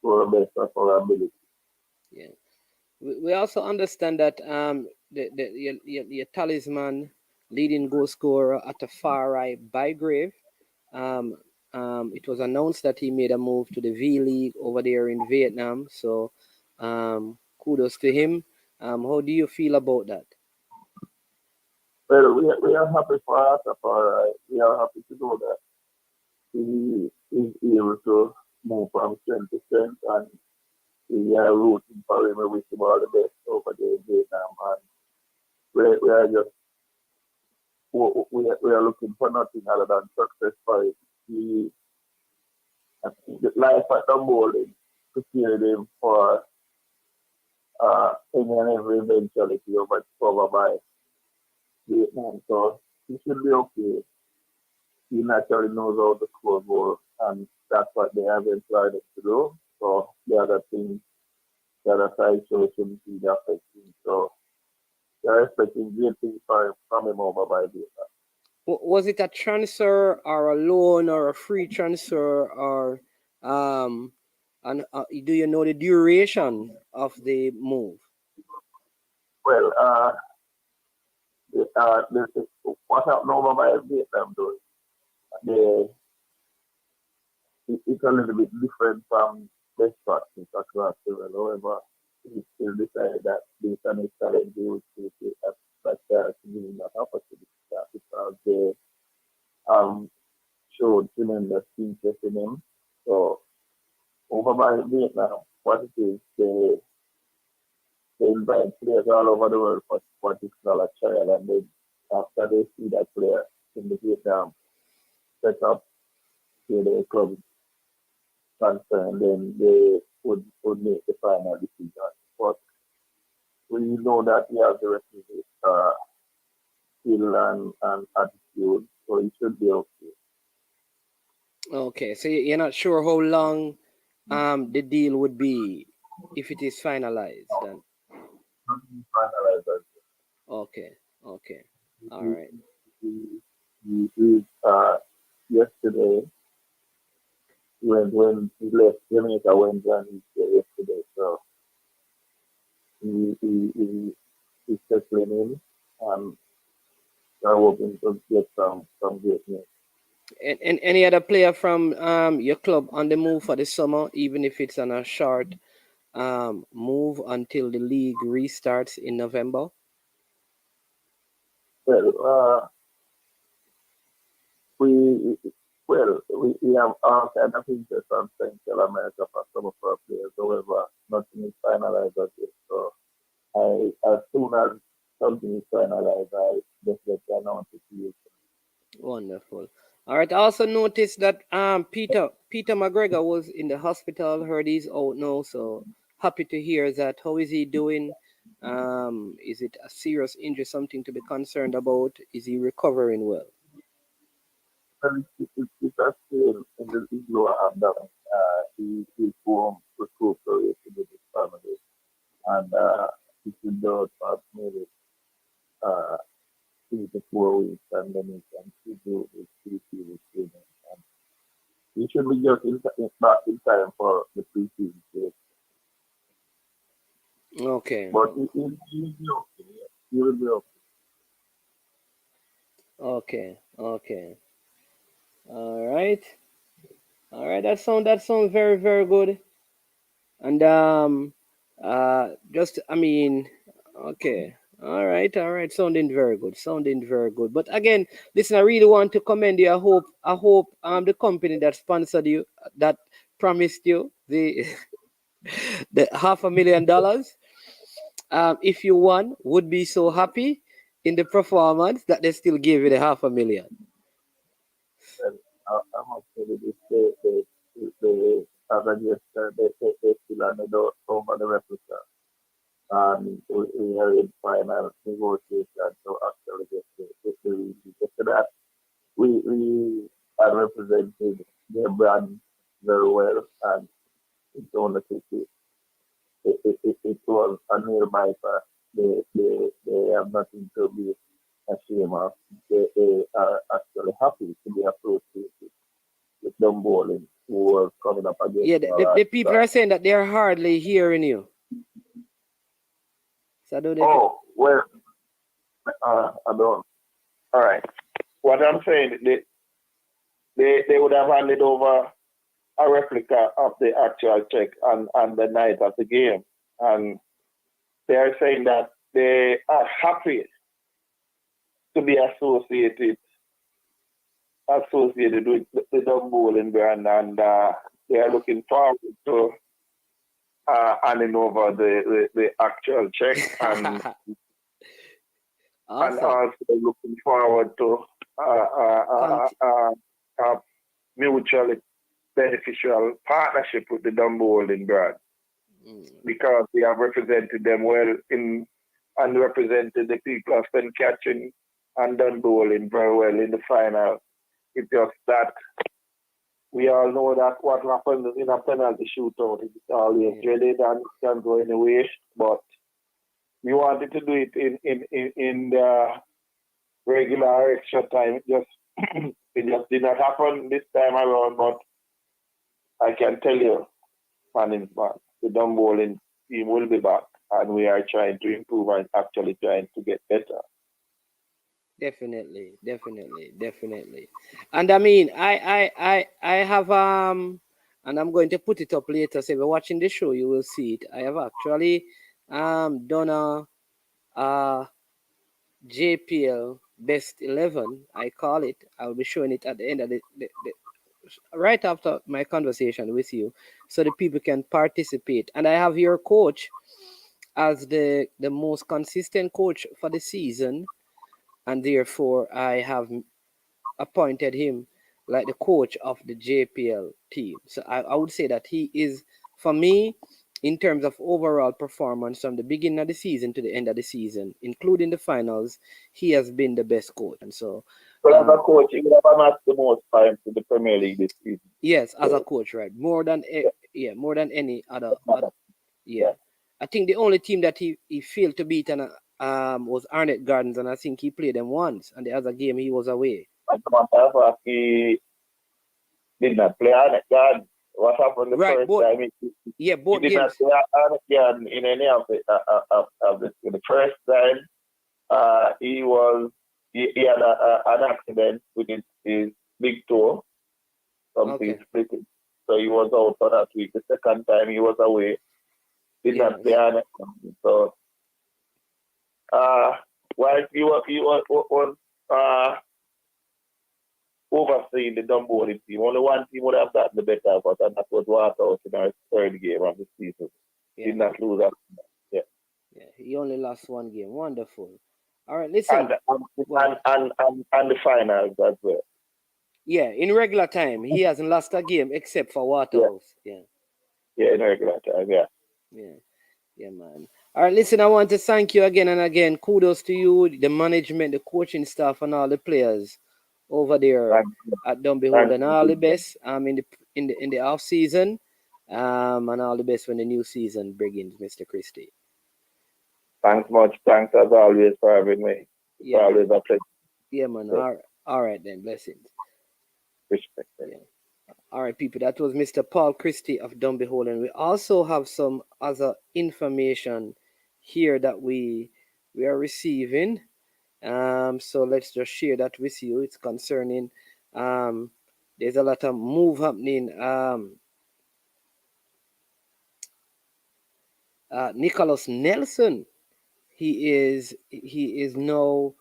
Speaker 7: to the best of our ability.
Speaker 6: Yeah. We also understand that your talisman leading goal scorer at a far right Bygrave, um, it was announced that he made a move to the V League over there in Vietnam. So kudos to him. How do you feel about that?
Speaker 7: Well, we are happy for us, we are happy to know that he is able to move from strength to strength and we are rooting for him. We wish him all the best over there in Vietnam. And we are just we are looking for nothing other than success for him. He, I think the life at the bowling prepared him for any and every eventuality over by Vietnam. So he should be okay. He naturally knows how to score goals, and that's what they have employed him to do. So the other things, the other side shows shouldn't be affecting. So they're expecting great things from him over by Vietnam.
Speaker 6: Was it a transfer or a loan or a free transfer or and do you know the duration of the move?
Speaker 7: Well, what happened over by Vietnam though, they, it's a little bit different from best practice across the world. However, he still decided that based on his talent, they would take it as to give him that opportunity because they showed tremendous interest in him. So over by Vietnam, what it is, they invite players all over the world for what is called a trial, and then after they see that player in the Vietnam set up to the club transfer, and then they would make the final decision. But we know that he has the requisite skill and attitude, so he should be okay.
Speaker 6: Okay, so you're not sure how long the deal would be if it is finalized then.
Speaker 7: Nothing finalized.
Speaker 6: Okay, okay. All
Speaker 7: He,
Speaker 6: right.
Speaker 7: yesterday when he left Jamaica went and he stayed yesterday. So he's settling in and I'm hoping to get some great news.
Speaker 6: And any other player from your club on the move for the summer, even if it's on a short move until the league restarts in November?
Speaker 7: Well, we have all kind of interest from Central America for some of our players. However, nothing is finalized yet. So as soon as something is finalized, I just let you announce it to you.
Speaker 6: Wonderful. All right. I also noticed that Peter McGregor was in the hospital. Heard he's out now. So happy to hear that. How is he doing? Is it a serious injury? Something to be concerned about? Is he recovering well?
Speaker 7: And it's still in the lower abdomen. He's home recuperated with his family, and he should do about maybe uh, 3 to 4 weeks, and then he can do his pre-season training. And he should be just back in time for the pre-season training.
Speaker 6: Okay.
Speaker 7: But he will be okay. He will be okay.
Speaker 6: Okay. Okay. All right. All right. That sounds very, very good. And just I mean, okay. All right. Sounding very good. Sounding very good. But again, listen, I really want to commend you. I hope the company that sponsored you, that promised you the the $500,000, if you won, would be so happy in the performance that they still give you the $500,000.
Speaker 7: And I must say that as I just said, they still are the over the replica. And we are in final negotiation to actually get the release. After that, we are represented their brand very well, and it's only it was a nearby pass. They have nothing to be ashamed of. They are actually happy to be associated with them bowling who was coming up against.
Speaker 6: Yeah, the people are saying that they're hardly hearing you. So
Speaker 7: oh, well, I don't. All right. What I'm saying, they would have handed over a replica of the actual check on the night of the game. And they are saying that they are happy to be associated with the dumb bowling brand, and they are looking forward to handing over the actual check and
Speaker 6: awesome.
Speaker 7: and also looking forward to mutually beneficial partnership with the dumb bowling brand, because we have represented them well and represented the people of St. Catherine and done bowling very well in the final. It's just that we all know that what happens in a penalty shootout is always dreaded and can go anyway. But we wanted to do it in the regular extra time. It just did not happen this time around. But I can tell you, man, the dumb bowling team will be back, and we are trying to improve and actually trying to get better.
Speaker 6: Definitely. And I mean, I have and I'm going to put it up later. So if you're watching the show, you will see it. I have actually done a JPL best 11. I call it. I'll be showing it at the end of the right after my conversation with you, so the people can participate. And I have your coach as the most consistent coach for the season, and therefore I have appointed him like the coach of the JPL team. So I would say that he is, for me, in terms of overall performance from the beginning of the season to the end of the season, including the finals, he has been the best coach. And so,
Speaker 7: as a coach, he would have amassed the most time to the Premier League this season.
Speaker 6: Yes, as a coach, right? More than any other. Yeah. I think the only team that he failed to beat was Arnett Gardens, and I think he played them once, and the other game he was away.
Speaker 7: He did not play Arnett Gardens. What happened the first time?
Speaker 6: He did
Speaker 7: games. Not play Arnett Gardens in any of the first time. He had an accident with his big toe. Something split it. So he was out for that week. The second time he was away. Did not play Arnett Gardens. So while he was overseeing the Dumboarding team. Only one team would have gotten the better of us, and that was Waterhouse in our third game of the season.
Speaker 6: Yeah.
Speaker 7: Did not lose that. Yeah.
Speaker 6: Yeah. He only lost one game. Wonderful. All right, listen.
Speaker 7: And the finals as well.
Speaker 6: Yeah, in regular time, he hasn't lost a game except for Waterhouse. Yeah.
Speaker 7: Yeah, in regular time, yeah.
Speaker 6: Yeah, man. All right, listen, I want to thank you again and again. Kudos to you, the management, the coaching staff, and all the players over there at Dumbehold, and all the best in the off season, and all the best when the new season begins, Mr. Christie.
Speaker 7: Thanks much. Thanks as always for having me. It's always a pleasure.
Speaker 6: Yeah, man. All right then. Blessings.
Speaker 7: Respect.
Speaker 6: Yeah. All right, people. That was Mr. Paul Christie of Dumbehold, and we also have some other information here that we are receiving. So let's just share that with you. It's concerning. There's a lot of move happening. Nicholas Nelson. He is now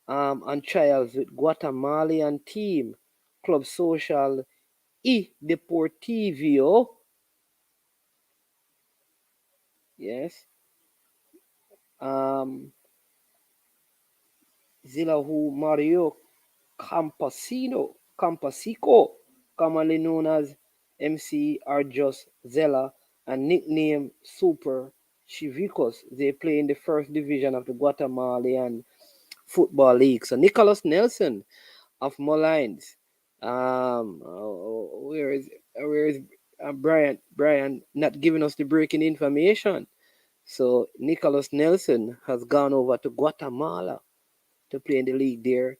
Speaker 6: on trials with Guatemalan team Club Social y Deportivo. Yes. Zilahu Mario Campasico, commonly known as MC Arjos Zella, and nicknamed Super Chivicos. They play in the first division of the Guatemalan Football League. So Nicholas Nelson of Molines. Where is Brian? Brian not giving us the breaking information. So Nicholas Nelson has gone over to Guatemala to play in the league there.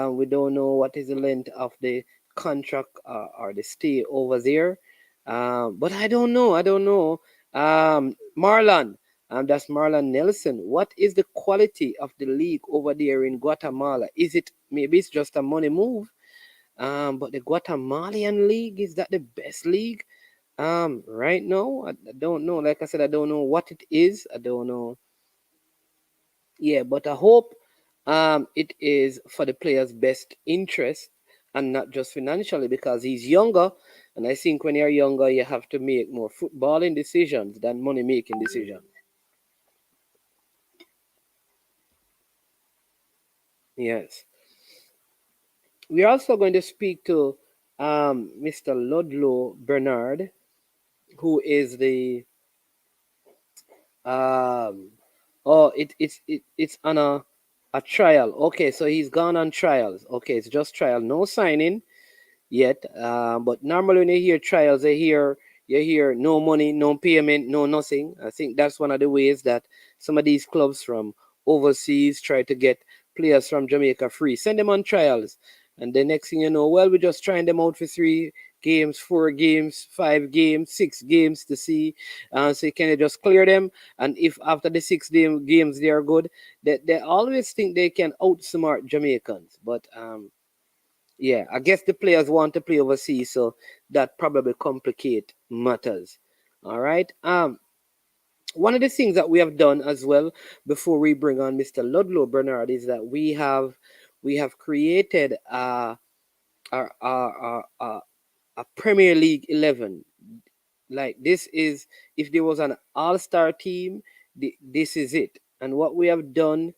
Speaker 6: We don't know what is the length of the contract or the stay over there. But I don't know. Marlon, that's Marlon Nelson. What is the quality of the league over there in Guatemala? Maybe it's just a money move? But the Guatemalan league, is that the best league? Right now, I don't know. Like I said, I don't know what it is. I don't know. Yeah, but I hope it is for the player's best interest and not just financially, because he's younger. And I think when you're younger, you have to make more footballing decisions than money-making decisions. Yes. We're also going to speak to Mr. Ludlow Bernard, who is the it's on a trial. Okay, so he's gone on trials. Okay, it's just trial, no signing yet. But normally when you hear trials, you hear no money, no payment, no nothing. I think that's one of the ways that some of these clubs from overseas try to get players from Jamaica free. Send them on trials, and the next thing you know, well, we're just trying them out for 3 games, 4 games, 5 games, 6 games to see. So can you just clear them? And if after the 6 games they are good, they always think they can outsmart Jamaicans. But yeah, I guess the players want to play overseas, so that probably complicate matters. All right. One of the things that we have done as well before we bring on Mr. Ludlow Bernard is that we have created a Premier League 11. Like, this is, if there was an all-star team, this is it. And what we have done,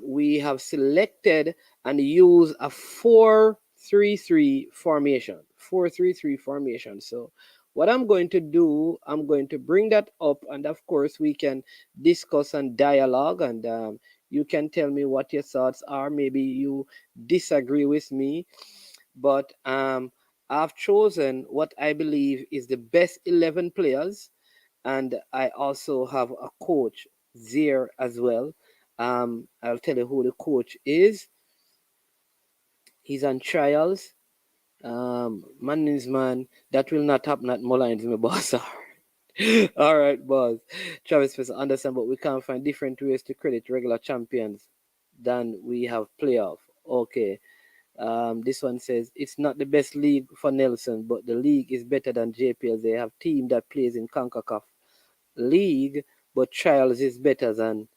Speaker 6: we have selected and used a 4-3-3 formation. 4-3-3 formation. So what I'm going to do, I'm going to bring that up, and of course we can discuss and dialogue, and you can tell me what your thoughts are. Maybe you disagree with me, but I've chosen what I believe is the best 11 players, and I also have a coach there as well. I'll tell you who the coach is. He's on trials. Man is man. That will not happen at Mullines, my boss. All right, boss. Travis Spencer, understand, but we can't find different ways to credit regular champions than we have playoff. Okay. This one says it's not the best league for Nelson, but the league is better than JPL. They have team that plays in CONCACAF league, but trials is better than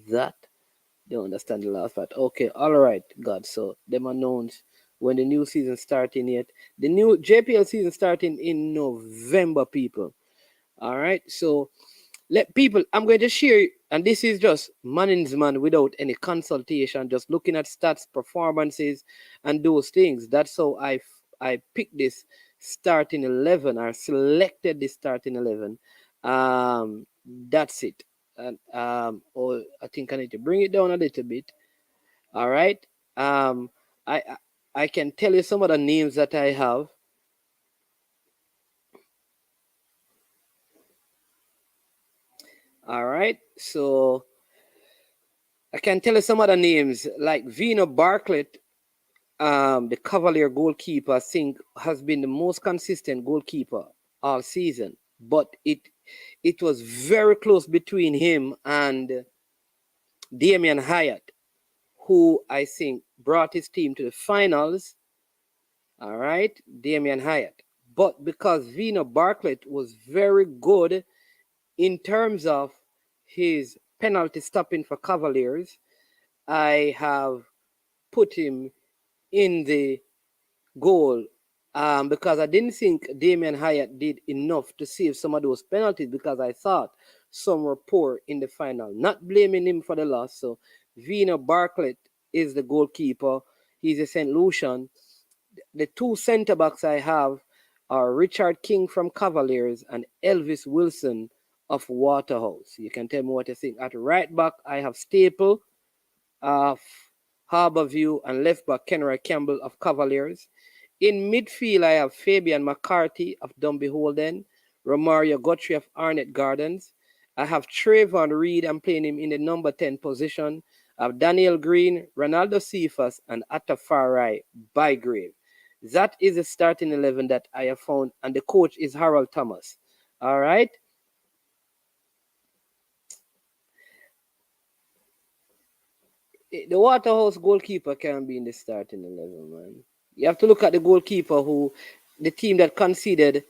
Speaker 6: that. Don't understand the last part. Okay, all right, God. So them announce when the new season starting yet. The new JPL season starting in November, people. All right. So let people, I'm going to share, and this is just man's man without any consultation, just looking at stats, performances, and those things. That's how I picked this starting 11, or selected this starting 11. That's it. And oh, I think I need to bring it down a little bit. All right. Um, I can tell you some of the names that I have. All right. So I can tell you some other names like Vino Bartlett, the Cavalier goalkeeper, I think has been the most consistent goalkeeper all season. But it was very close between him and Damian Hyatt, who I think brought his team to the finals. All right, Damian Hyatt. But because Vino Bartlett was very good in terms of his penalty stopping for Cavaliers, I have put him in the goal because I didn't think Damian Hyatt did enough to save some of those penalties because I thought some were poor in the final. Not blaming him for the loss. So Vino Bartlett is the goalkeeper. He's a St. Lucian. The two center backs I have are Richard King from Cavaliers and Elvis Wilson of Waterhouse. You can tell me what you think. At right back, I have Staple of Harborview and left back Kenroy Campbell of Cavaliers. In midfield, I have Fabian McCarthy of Dunby Holden, Romario Guthrie of Arnett Gardens. I have Trayvon Reed, I'm playing him in the number 10 position. I have Daniel Green, Ronaldo Cephas, and Atafarai Bygrave. That is the starting 11 that I have found, and the coach is Harold Thomas. All right. The Waterhouse goalkeeper can be in the starting 11, man. You have to look at the goalkeeper the team that conceded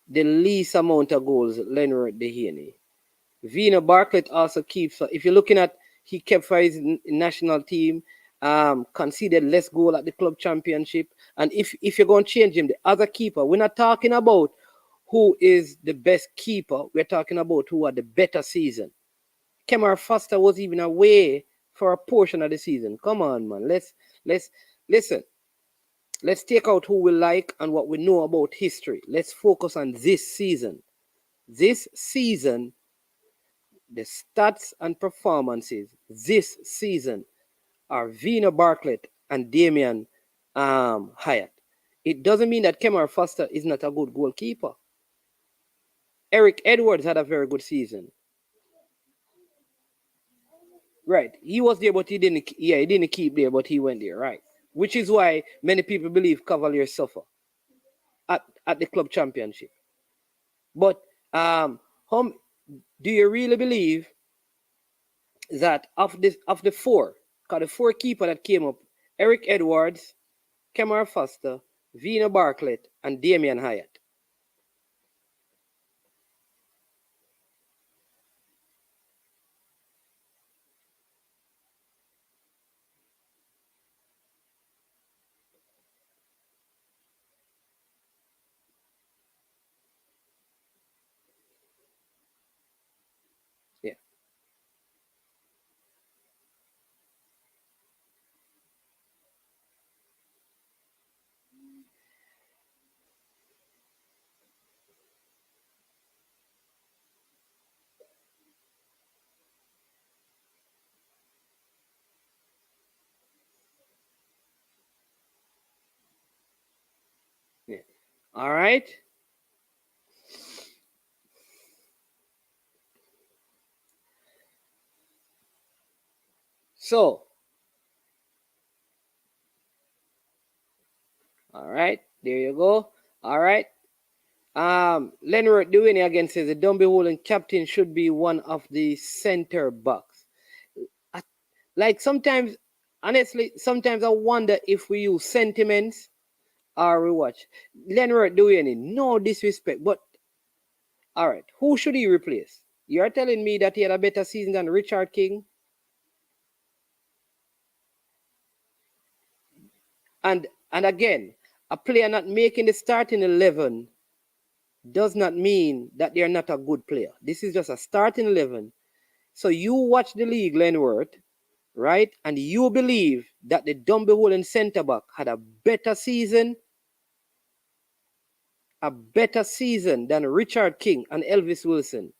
Speaker 6: the least amount of goals, Leonard Dehaney. Vino Bartlett also keeps, if you're looking at, he kept for his national team, conceded less goal at the club championship. And if you're going to change him, the other keeper, we're not talking about who is the best keeper. We're talking about who had the better season. Kemar Foster was even away for a portion of the season. Come on, man. Let's listen. Let's take out who we like and what we know about history. Let's focus on this season. This season, the stats and performances this season are Vino Bartlett and Damian Hyatt. It doesn't mean that Kemar Foster is not a good goalkeeper. Eric Edwards had a very good season. Right. He was there, but he didn't keep there, but he went there, right? Which is why many people believe Cavaliers suffer at the club championship. But do you really believe that of the four, because the four keeper that came up, Eric Edwards, Kemar Foster, Vino Bartlett, and Damian Hyatt? Yeah. Yeah. All right. So, all right, there you go. All right. Leonard Dewey again says the Dunby Holden captain should be one of the center backs. Like sometimes, honestly, sometimes I wonder if we use sentiments or we watch. Leonard Dewey, no disrespect, but all right, who should he replace? You're telling me that he had a better season than Richard King? And again, a player not making the starting 11 does not mean that they are not a good player. This is just a starting 11. So you watch the league, Lenworth, right? And you believe that the Dumby centre back had a better season than Richard King and Elvis Wilson.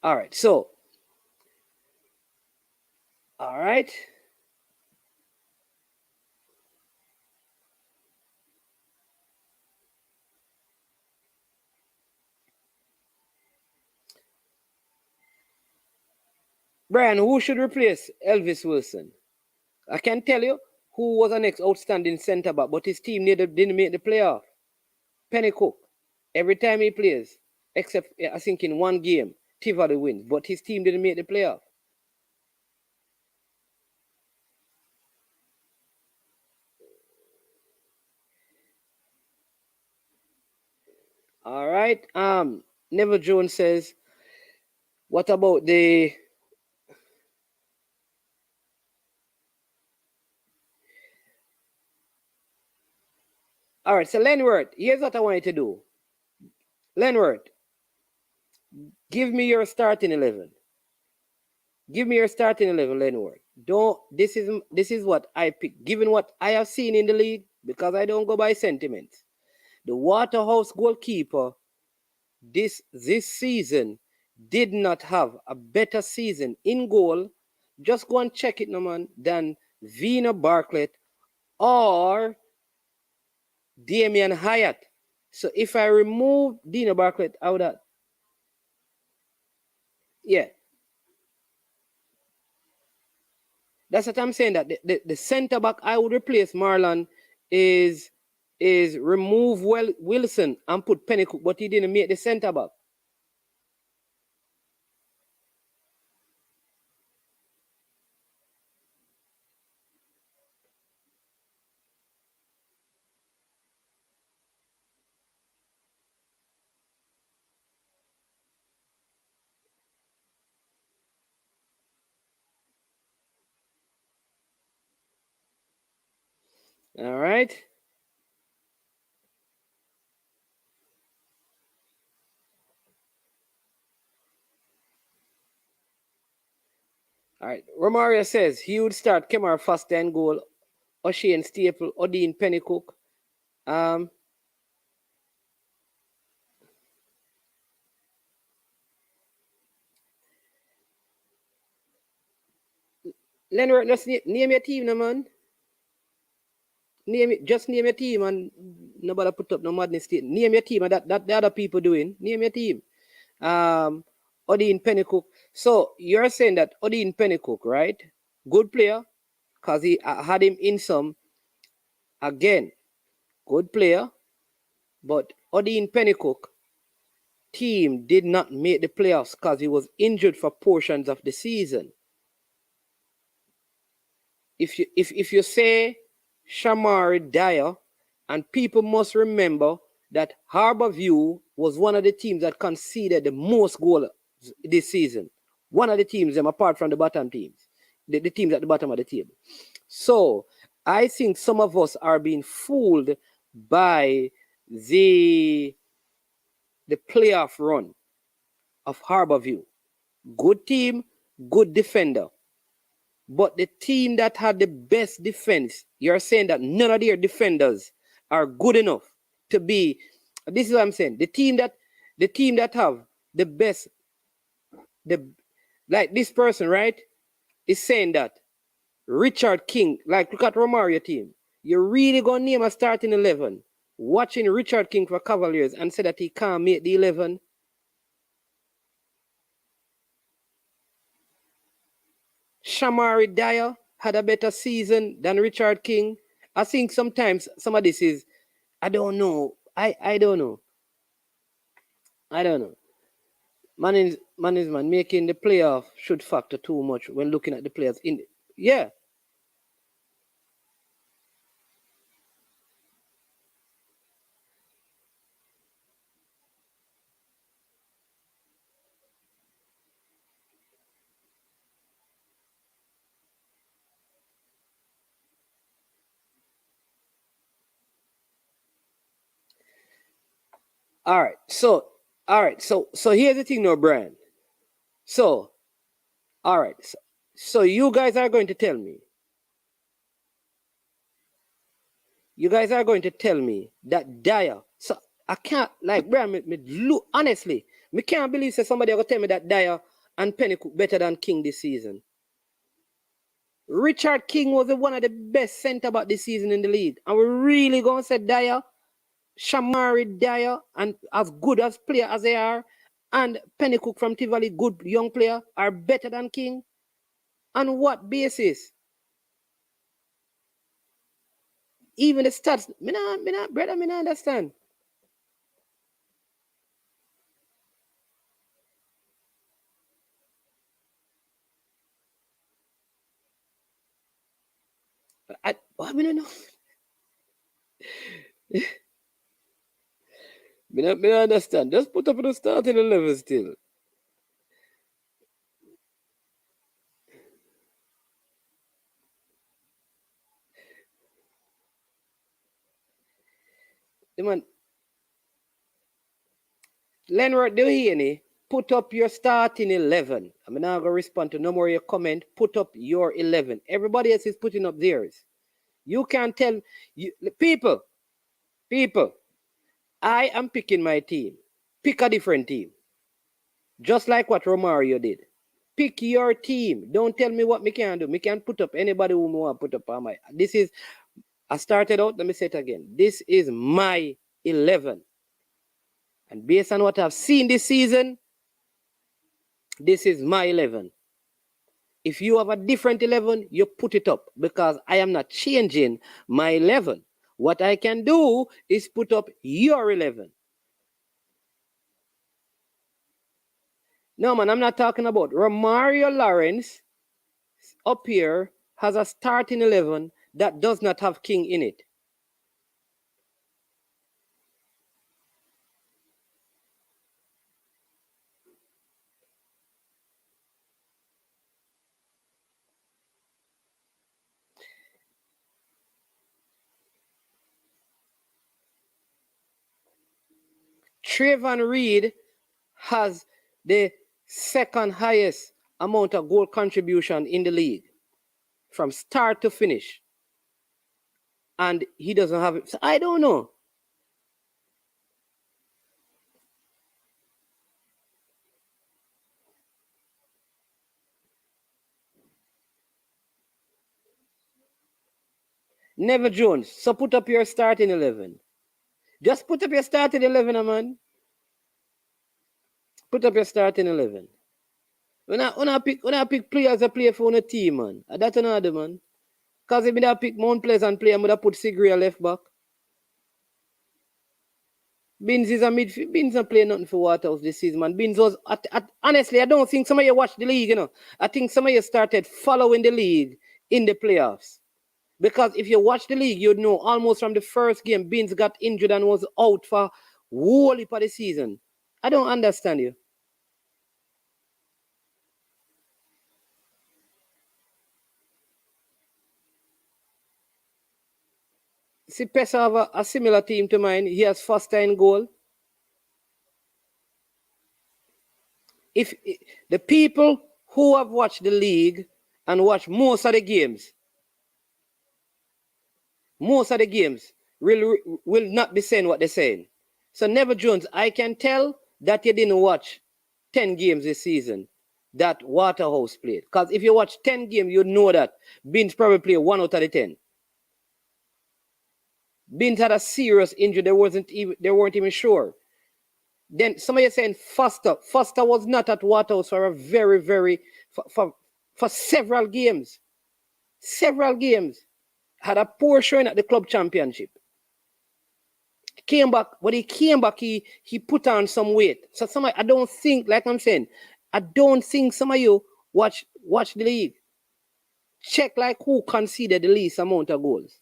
Speaker 6: All right, so, all right. Brian, who should replace Elvis Wilson? I can tell you who was the next outstanding centre back, but his team didn't make the playoff. Penny Cook. Every time he plays, except I think in one game, Tivoli wins, but his team didn't make the playoff. All right. Neville Jones says, what about the all right, so Lenworth, here's what I want you to do. Lenworth, give me your starting 11. Give me your starting 11, Lenworth. This is what I pick. Given what I have seen in the league, because I don't go by sentiment. The Waterhouse goalkeeper this season did not have a better season in goal. Just go and check it, no man, than Vina Bartlett or Damian Hyatt. So if I remove Dina Bartlett out of that, yeah. That's what I'm saying, that the center back I would replace Marlon is remove Wilson and put Pennycook, but he didn't make the center back. All right. All right. Romario says he would start Kemar Foster and goal, O'Shane Staple, Odin Pennycook. Leonard, just name your team, no man. Just name your team and nobody put up no madness. Name your team and that the other people doing. Name your team. Odin Pennycook. So you're saying that Odin Pennycook, right? Good player, because he had him in some. Again, good player, but Odin Pennycook team did not make the playoffs because he was injured for portions of the season. If you say Shamari Dyer, and people must remember that Harborview was one of the teams that conceded the most goals this season. One of the teams, apart from the bottom teams, the teams at the bottom of the table. So I think some of us are being fooled by the playoff run of Harborview. Good team, good defender. But the team that had the best defense, you're saying that none of their defenders are good enough to be. This is what I'm saying. The team that have the best, like this person, right, is saying that Richard King, like look at Romario team. You're really gonna name a starting 11, watching Richard King for Cavaliers and say that he can't make the 11. Shamari Dyer had a better season than Richard King. I think sometimes some of this is, I don't know. I don't know. I don't know. Man, making the playoff should factor too much when looking at the players in. Yeah. All right. So here's the thing, no, Brian. So, all right. So you guys are going to tell me. You guys are going to tell me that Dyer. So I can't, like, Brian, look, honestly, me can't believe that somebody will tell me that Dyer and Pennycook better than King this season. Richard King was one of the best centre back this season in the league. And we're really going to say Dyer, Shamari Dyer, and as good as player as they are, and Pennycook from Tivoli, good young player, are better than King? On what basis? Even the stats, brother, me not understand. I don't know. Me not understand. Just put up the starting 11 still. The man, Leonard, do you hear me? Put up your starting 11. I'm not going to respond to no more your comment. Put up your 11. Everybody else is putting up theirs. You can't tell people, I am picking my team. Pick a different team. Just like what Romario did. Pick your team. Don't tell me what me can do. Me can put up anybody who want to put up on my. This is, I started out, let me say it again. This is my 11. And based on what I've seen this season, this is my 11. If you have a different 11, you put it up because I am not changing my 11. What I can do is put up your 11. No, man, I'm not talking about Romario Lawrence up here has a starting 11 that does not have King in it. Trayvon Reed has the second highest amount of goal contribution in the league from start to finish. And he doesn't have it. So I don't know. Never Jones. So put up your starting 11. Just put up your starting 11, man. Put up your starting 11. When I pick players that play for a team, man. That's another, man. Because if I pick Mount Pleasant player, I'm going to put Sigria left back. Binz is a midfield. Binz not playing nothing for Waterhouse this season, man. Binz was, honestly, I don't think some of you watched the league, you know. I think some of you started following the league in the playoffs. Because if you watch the league, you'd know almost from the first game, Binz got injured and was out for whole heap of the season. I don't understand you. See, Pesa have a similar team to mine. He has Foster in goal. If the people who have watched the league and watched most of the games will not be saying what they're saying. So Never Jones, I can tell that you didn't watch 10 games this season that Waterhouse played. Because if you watch 10 games, you know that Binz probably played 1 out of the 10. Binz had a serious injury. They weren't even sure. Then somebody is saying Foster. Foster was not at Waterhouse for a for several games. Several games. Had a poor showing at the club championship. Came back, when he came back, he put on some weight. So somebody, I don't think, like I'm saying, I don't think some of you watch the league. Check like who conceded the least amount of goals.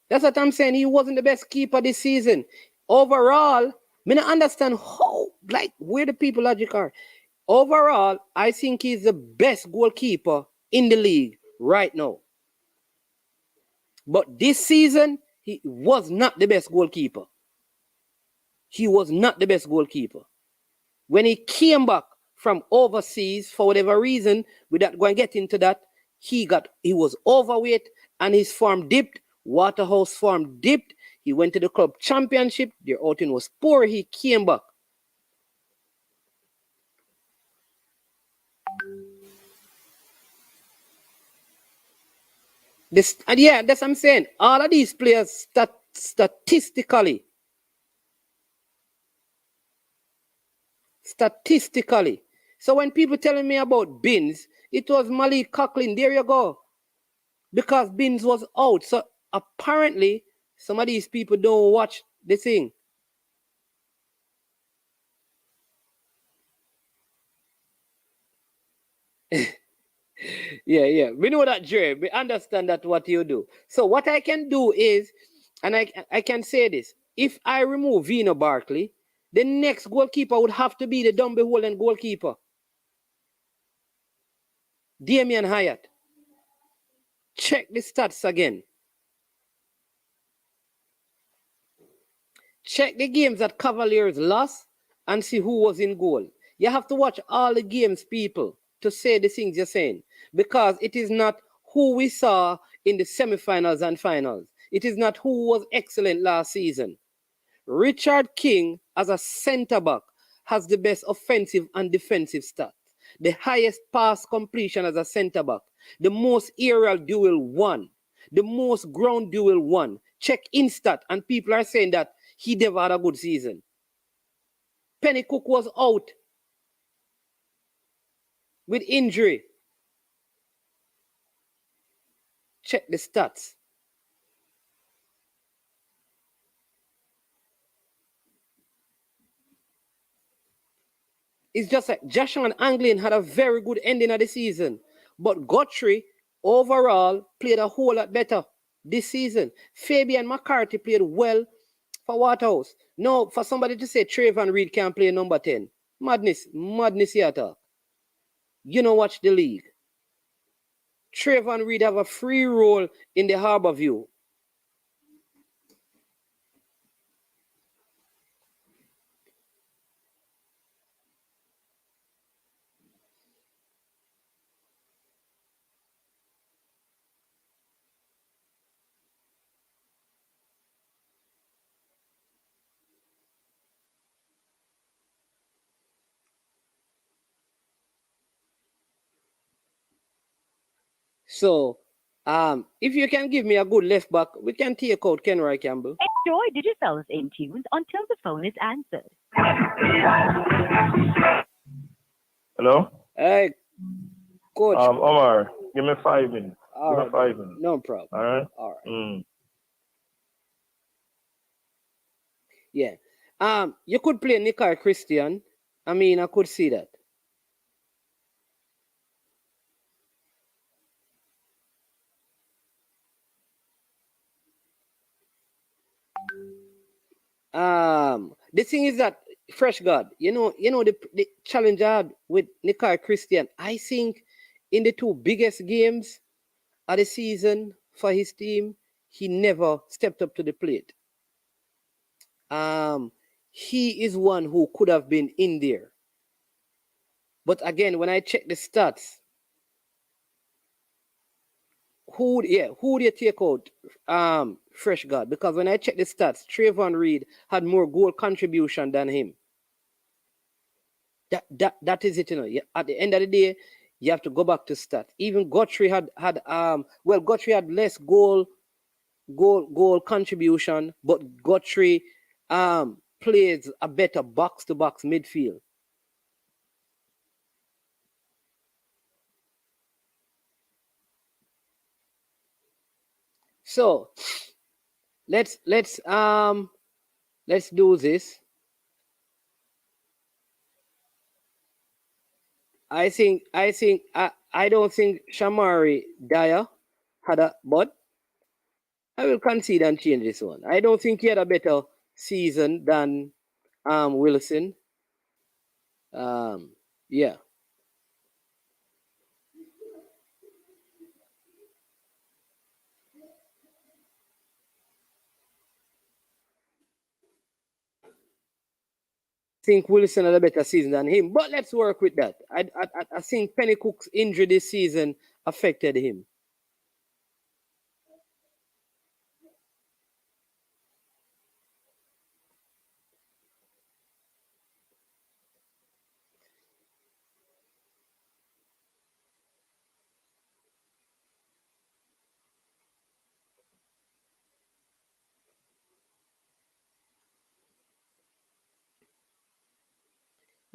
Speaker 6: That's what I'm saying. He wasn't the best keeper this season. Overall, I don't understand how, like, where the people logic are. Overall, I think he's the best goalkeeper in the league right now. But this season, he was not the best goalkeeper. He was not the best goalkeeper. When he came back from overseas, for whatever reason, without going to get into that, he was overweight and his form dipped. Waterhouse form dipped. He went to the club championship. Their outing was poor. He came back. That's what I'm saying. All of these players statistically. So when people telling me about Binns, it was Malik Coughlin. There you go. Because Binns was out. So apparently, some of these people don't watch the thing. Yeah. We know that, Jerry. We understand that what you do. So what I can do is, and I can say this, if I remove Vino Barkley, the next goalkeeper would have to be the Dumby Holland goalkeeper, Damian Hyatt. Check the stats again. Check the games that Cavaliers lost and see who was in goal. You have to watch all the games, people, to say the things you're saying. Because it is not who we saw in the semifinals and finals. It is not who was excellent last season. Richard King, as a centre-back, has the best offensive and defensive stats. The highest pass completion as a centre-back. The most aerial duel won. The most ground duel won. Check Instat, and people are saying that he never had a good season. Penny Cook was out with injury. Check the stats. It's just like Joshua and Anglin had a very good ending of the season. But Guthrie, overall, played a whole lot better this season. Fabian McCarthy played well for Waterhouse. No, for somebody to say Trayvon Reed can't play number 10. Madness here. You know, watch the league. Trayvon Reed have a free role in the Harbour View. So, if you can give me a good left back, we can take out Kenroy Campbell.
Speaker 8: Enjoy Digicel's in tunes until the phone is answered.
Speaker 9: Hello?
Speaker 6: Hey, Coach.
Speaker 9: Omar, give me 5 minutes.
Speaker 6: All
Speaker 9: give me 5 minutes.
Speaker 6: No problem.
Speaker 9: All right?
Speaker 6: All right. Yeah. You could play Nikai Christian. I mean, I could see that. The thing is that Fresh God, you know the challenge I had with Nikai Christian. I think in the two biggest games of the season for his team, he never stepped up to the plate. He is one who could have been in there. But again, when I check the stats, who would you take out? Fresh God, because when I check the stats, Trayvon Reed had more goal contribution than him. That is it, you know. At the end of the day, you have to go back to stats. Even Guthrie had Guthrie had less goal contribution, but Guthrie plays a better box-to-box midfield. So let's do this. I don't think Shamari Dyer had a, but I will concede and change this one. I don't think he had a better season than Wilson. Yeah. think Wilson had a better season than him, but let's work with that. I think Penny Cook's injury this season affected him.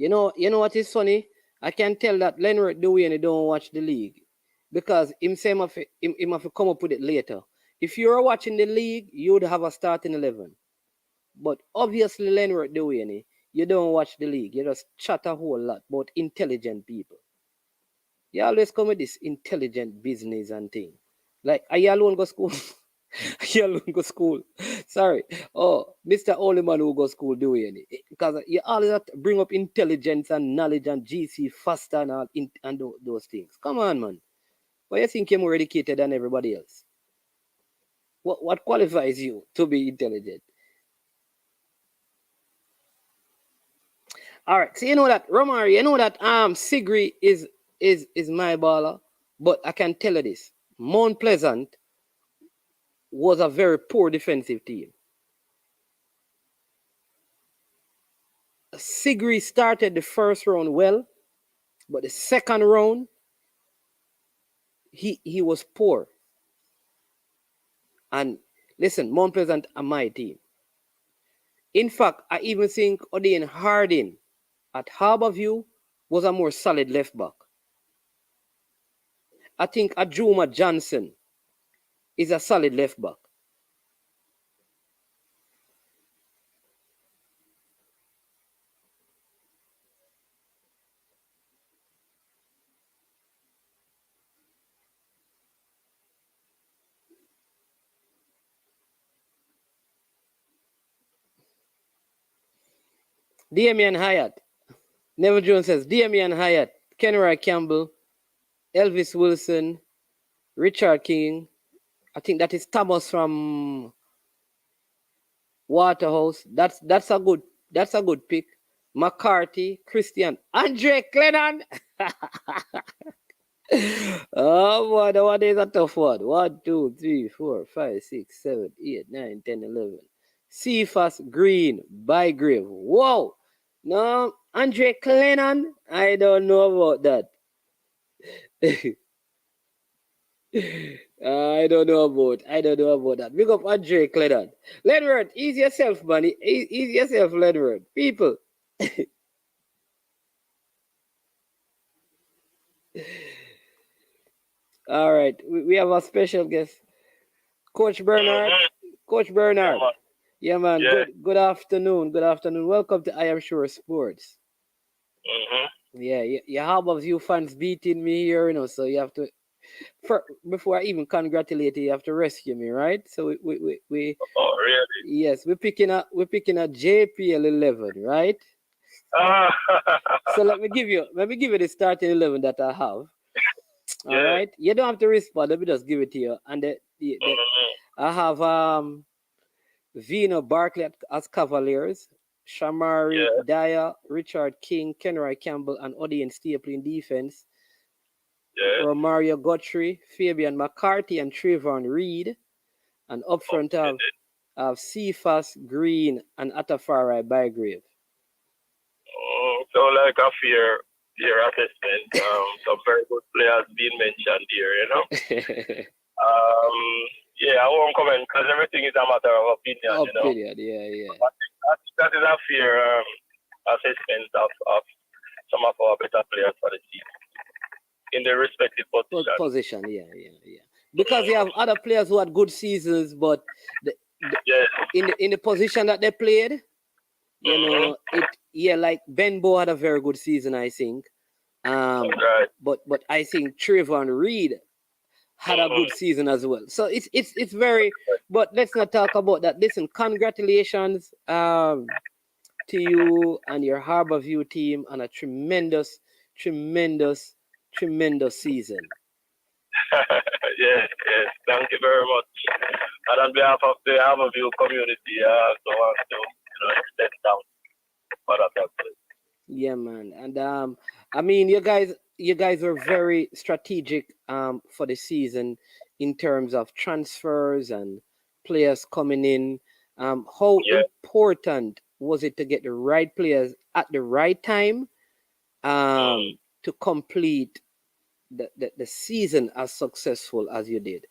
Speaker 6: You know what is funny? I can tell that Leonard Dewey don't watch the league because him have to come up with it later. If you were watching the league, you would have a starting 11. But obviously, Leonard Dewey, you don't watch the league. You just chat a whole lot about intelligent people. You always come with this intelligent business and thing. Like, are you alone go school? You alone go school. Sorry. Oh, Mr. Only man who go school doing it. Because you always have to bring up intelligence and knowledge and GC faster and all and those things. Come on, man. Why you think you're more educated than everybody else? What qualifies you to be intelligent? All right. So you know that Romario, you know that Sigri is my baller, but I can tell you this. Mount Pleasant was a very poor defensive team. Sigri started the first round well, but the second round, he was poor. And listen, Mount Pleasant are my team. In fact, I even think Odean Harding at Harborview was a more solid left back. I think Ajuma Johnson is a solid left back. Damian Hyatt. Neville Jones says, Damian Hyatt, Kenroy Campbell, Elvis Wilson, Richard King. I think that is Thomas from Waterhouse. That's a good pick. McCarthy, Christian, Andre Clennon. Oh boy, the one is a tough one. 1, 2, 3, 4, 5, 6, 7, 8, 9, 10, 11. Cephas Green, Bygrave. Whoa! No, Andre Clennon. I don't know about that. I don't know about that. Big up Andre Clennon. Leonard, ease yourself, man. Ease yourself, Leonard. People. All right, we have a special guest, Coach Bernard. Coach Bernard. Yeah, man. Yeah. Good afternoon. Good afternoon. Welcome to I Am Sure Sports. Yeah, you have a few fans beating me here, so you have to. Before I even congratulate you, you have to rescue me, right? So we
Speaker 9: Oh, really?
Speaker 6: Yes, we're picking a JPL 11, right? So let me give you the starting 11 that I have. All right, you don't have to respond. Let me just give it to you. And I have Vino Barkley as Cavaliers, Shamari Dyer, Richard King, Kenroy Campbell, and Odean Staple in defense. Romario Guthrie, Fabian McCarthy, and Trayvon Reed. And up front have Cephas Green and Atafari Bygrave.
Speaker 9: So like a fair assessment. Some very good players being mentioned here, I won't comment because everything is a matter of opinion,
Speaker 6: Yeah.
Speaker 9: That is a fair assessment of some of our better players for the team in their respective position.
Speaker 6: Yeah. Because you have other players who had good seasons, but in the position that they played, like Benbow had a very good season, I think. But I think Trayvon Reed had a good season as well. So it's very. But let's not talk about that. Listen, congratulations to you and your Harborview team on a tremendous season.
Speaker 9: Yes. Thank you very much. And on behalf of the Harborview community, I also want to extend for that aspect.
Speaker 6: Yeah, man. And I mean, you guys were very strategic for the season in terms of transfers and players coming in. How
Speaker 9: Yeah.
Speaker 6: important was it to get the right players at the right time to complete the season as successful as you did?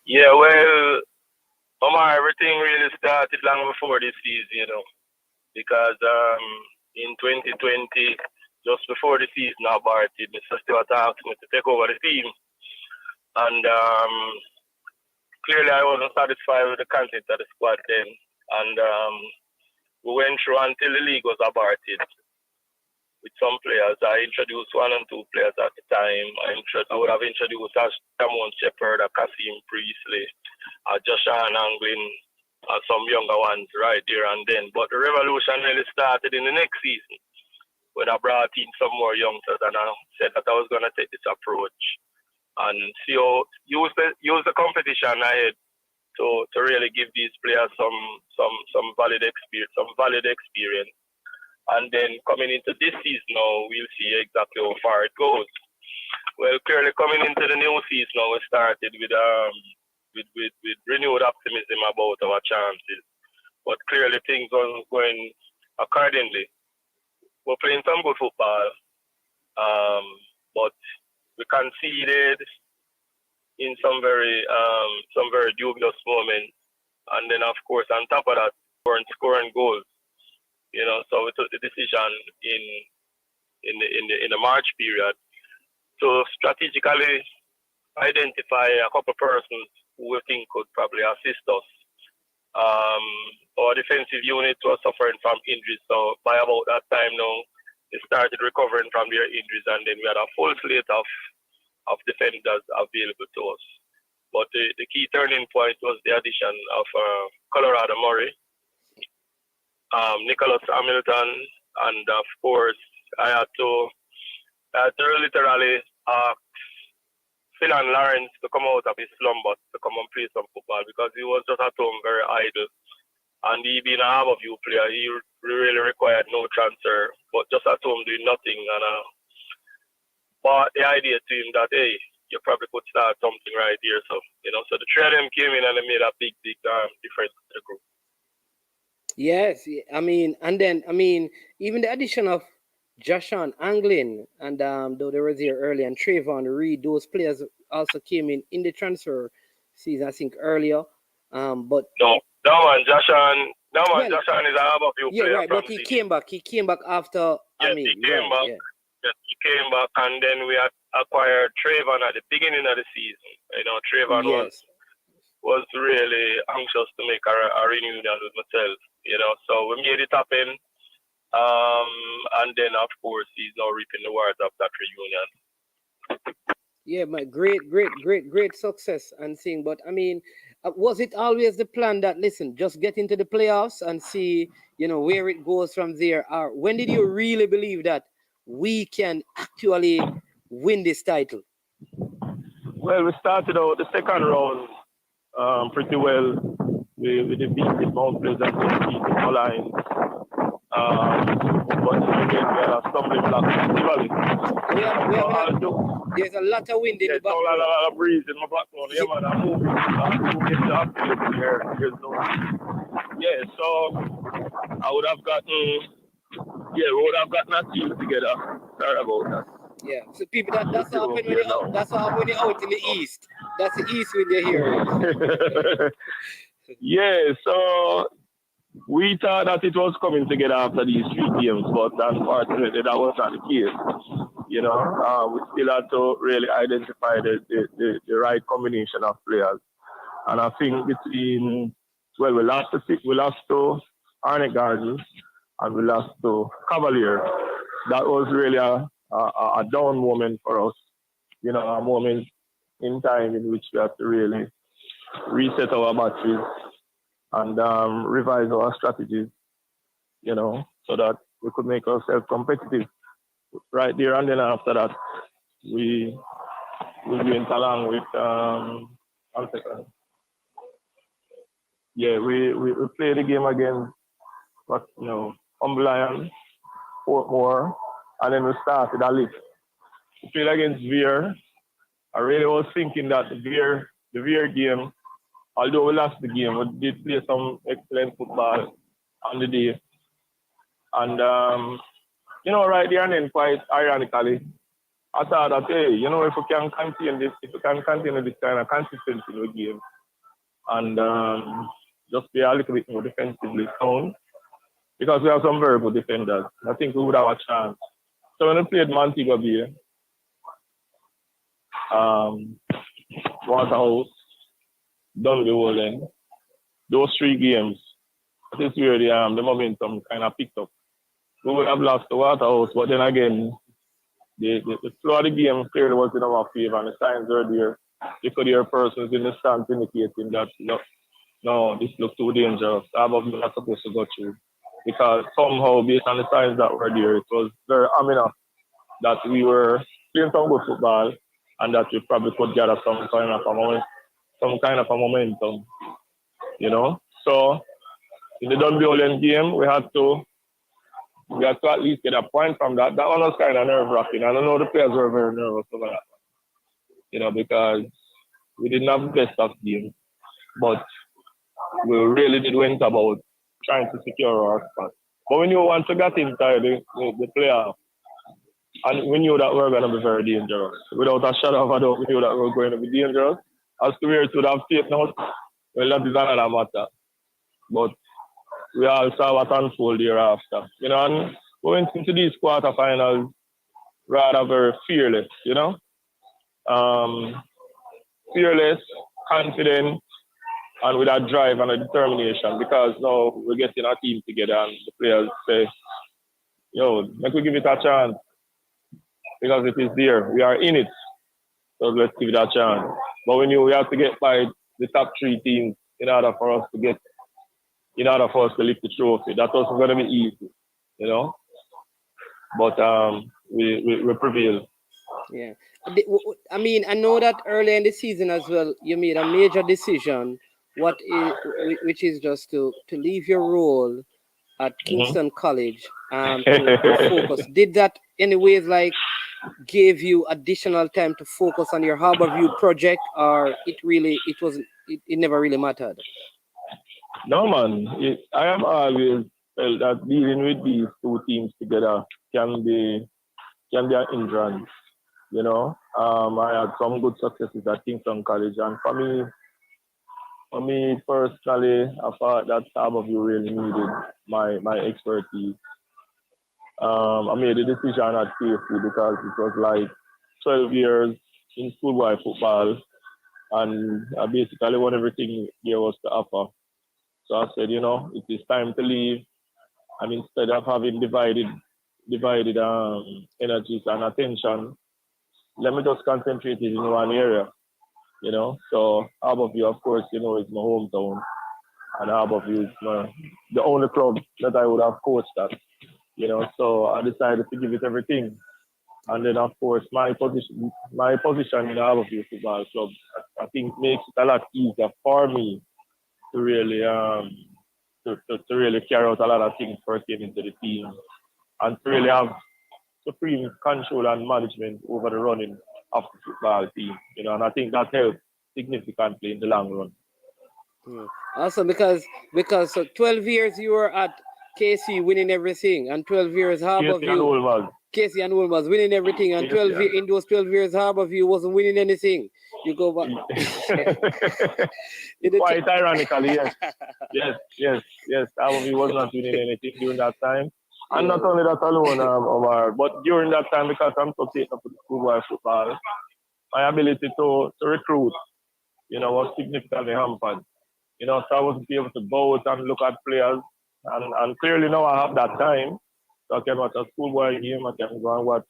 Speaker 9: Yeah, well, Omar, everything really started long before this season, because in 2020, just before the season started, Mr. Stewart asked me to take over the team. And clearly I wasn't satisfied with the content of the squad then. And we went through until the league was aborted with some players. I introduced 1 and 2 players at the time. I would have introduced Tamon Shepherd, Kasim Priestley, Joshan Anglin, some younger ones right there and then. But the revolution really started in the next season when I brought in some more youngsters and I said that I was going to take this approach and use the competition ahead to really give these players some valid experience. And then coming into this season now, we'll see exactly how far it goes. Well, clearly coming into the new season now, we started with renewed optimism about our chances. But clearly things aren't going accordingly. We're playing some good football, but we conceded in some very dubious moments. And then, of course, on top of that, we weren't scoring goals. So we took the decision in the March period to strategically identify a couple of persons who we think could probably assist us. Our defensive unit was suffering from injuries, so by about that time now, they started recovering from their injuries, and then we had a full slate of defenders available to us. But the key turning point was the addition of Colorado Murray, Nicholas Hamilton, and of course I had to literally ask Philan Lawrence to come out of his slumber to come and play some football because he was just at home very idle. And he being a Harborview player, he really required no transfer, but just at home doing nothing. And brought the idea to him that, hey, you probably could start something right here. So, so the 3 of them came in and they made a big difference to the group.
Speaker 6: Yes, even the addition of Joshan Anglin and though they were there early, and Trayvon Reed, those players also came in the transfer season, I think earlier. But
Speaker 9: Joshan is a Harborview player.
Speaker 6: Yeah, right, but he came back. He came back after.
Speaker 9: Yes, he came back. Yeah. Yes, he came back, and then we had acquired Trayvon at the beginning of the season. Trayvon was really anxious to make a reunion with myself. So we made it happen. And then, of course, he's now reaping the rewards of that reunion.
Speaker 6: Yeah, my great success and thing. But was it always the plan that, listen, just get into the playoffs and see, where it goes from there? Or when did you really believe that we can actually win this title?
Speaker 9: Well, we started out the second round pretty well. We defeated Mount Pleasant, we defeated Moline. But again, we had a stumbling block in the valley.
Speaker 6: There's a lot of wind in the background.
Speaker 9: There's a lot of breeze in my background. Yeah, man, I'm moving the optimism here. So I would have gotten a team together. Sorry about that.
Speaker 6: Yeah, so people, that's what happens when you're out in the east. That's the east wind you're hearing.
Speaker 9: Yeah, so we thought that it was coming together after these 3 games, but unfortunately that was not the case. We still had to really identify the right combination of players. And I think we lost to Arnett Gardens and we lost to Cavalier. That was really a down moment for us. A moment in time in which we have to really reset our batteries and revise our strategies, so that we could make ourselves competitive right there. And then after that, we went along with, 1 second. Yeah, we played the game again, but, Lion, Portmore, and then we started a list. We played against Veer. I really was thinking that the Veer game, although we lost the game, we did play some excellent football on the day. And, right there and then, quite ironically, I thought that, hey, if we can continue this kind of consistency in the game and just be a little bit more defensively sound, because we have some very good defenders, I think we would have a chance. So when we played Montego Bay, Waterhouse, Dundee Wallen, those 3 games, this is where the momentum kind of picked up. We would have lost the Waterhouse, but then again, the flow of the game clearly was in our favor, and the signs were there. You could hear persons in the stands indicating that, no, this looks too dangerous. Above me not supposed to go through. Because somehow, based on the signs that were there, it was very ominous that we were playing some good football and that we probably could gather some kind of a momentum, So, in the Dundee Wallen game, we had to at least get a point from that. That one was kind of nerve-wracking. I don't know, the players were very nervous over that, because we didn't have the best of games, but we really did went about trying to secure our spot. But we knew once we got inside the playoff, and we knew that we were going to be very dangerous. Without a shadow of a doubt, we knew that we were going to be dangerous. As to where it would have faith now, well, that is another matter. But we all saw what unfolded thereafter. And we went into these quarterfinals rather very fearless, fearless, confident, and with a drive and a determination, because now we're getting our team together and the players say, let me give it a chance, because it is there. We are in it, so let's give it a chance. But we knew we had to get by the top 3 teams in order for us to lift the trophy. That wasn't going to be easy, But we prevailed.
Speaker 6: Yeah. I mean, I know that earlier in the season as well, you made a major decision, which is just to leave your role at Kingston College to focus. Did that anyways gave you additional time to focus on your Harborview project, or it never really mattered?
Speaker 9: No, man. I have always felt that dealing with these 2 teams together can be an hindrance. I had some good successes at Kingston College, and for me personally, I thought that Harborview really needed my expertise. I made a decision at KC because it was like 12 years in schoolboy football, and I basically won everything there was to offer. So I said, it is time to leave, and instead of having divided energies and attention, let me just concentrate in one area, So Harborview, of course, is my hometown, and Harborview is the only club that I would have coached at, So I decided to give it everything, and then of course my position in the Harborview Football Club, I think makes it a lot easier for me to really to really carry out a lot of things pertaining to the team, and to really have supreme control and management over the running of the football team, and I think that helped significantly in the long run.
Speaker 6: Also, because so 12 years you were at KC winning everything, and 12 years Harborview. Casey and Wolmer's winning everything, and in those 12 years Harborview wasn't winning anything. You go back.
Speaker 9: Quite ironically, yes. Harborview was not winning anything during that time. And not only that alone, Omar, but during that time, because I'm so taken up with schoolboy football, my ability to recruit, was significantly hampered. So I wasn't able to go out and look at players, and clearly now I have that time. So I can watch a schoolboy game, I can go and watch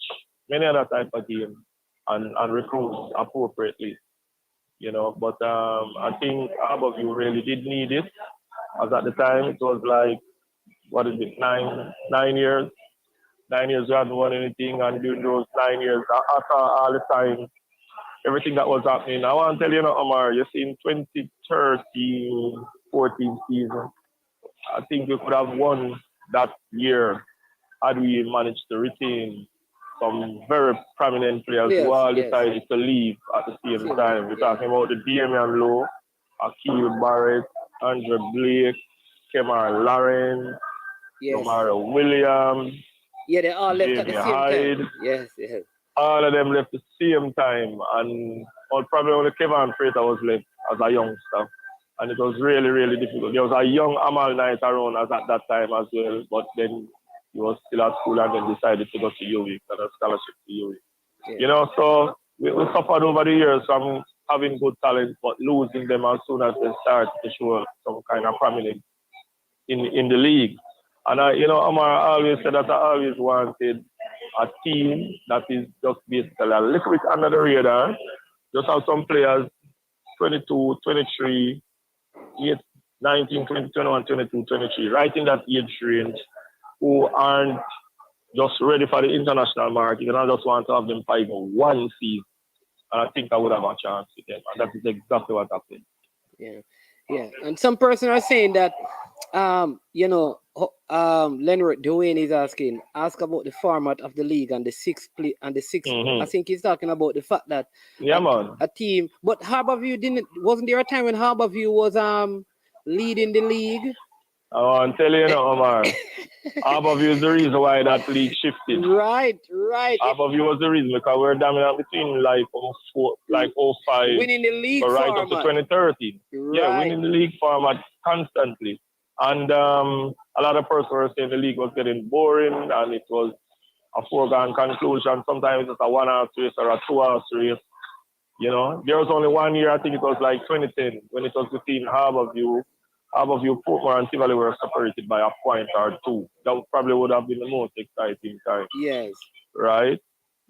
Speaker 9: many other type of games and recruit appropriately, But I think Harborview really did need it, as at the time it was like, 9 years? 9 years we hadn't won anything, and during those 9 years, after all the time, everything that was happening. I want to tell you, Omar, you see in 2013-14 season, I think we could have won that year, had we managed to retain some very prominent players who all decided to leave at the same time. We're talking about the Damian Lowe, Akil Barrett, Andre Blake, Kemar Lawrence, Omar Williams.
Speaker 6: Yeah, they all left at the
Speaker 9: Jamie
Speaker 6: same
Speaker 9: Hyde.
Speaker 6: time. Yes, yes.
Speaker 9: All of them left the same time, and probably only Kevin Frater was left as a youngster. And it was really, really difficult. There was a young Amal Knight around us at that time as well, but then he was still at school and then decided to go to UWI and a scholarship to UWI. Yeah. You know, so we suffered over the years from having good talent, but losing them as soon as they started to show some kind of prominence in the league. And Omar always said that I always wanted a team that is just basically a little bit under the radar. Just have some players, 22, 23, 19, 20, 21, 22, 23, right in that age range, who aren't just ready for the international market. And I just want to have them fight one season. And I think I would have a chance with them. And that is exactly what happened.
Speaker 6: Yeah. Yeah. And some person are saying that, Leonard Dwayne is ask about the format of the league and the sixth. I think he's talking about the fact that a team, but Harborview wasn't there a time when Harborview was leading the league?
Speaker 9: Oh, I'm telling you, Omar. Harborview is the reason why that league shifted.
Speaker 6: Right.
Speaker 9: Harborview was the reason because we're dominant between 05,
Speaker 6: winning the league
Speaker 9: right
Speaker 6: format.
Speaker 9: up to 2013.
Speaker 6: Right.
Speaker 9: Yeah, winning the league format constantly. And a lot of persons were saying the league was getting boring and it was a foregone conclusion. Sometimes it's a 1-horse race or a 2-horse race. You know, there was only 1 year, I think it was like 2010, when it was between Harborview, Portmore, and Tivoli were separated by a point or two. That probably would have been the most exciting time.
Speaker 6: Yes.
Speaker 9: Right?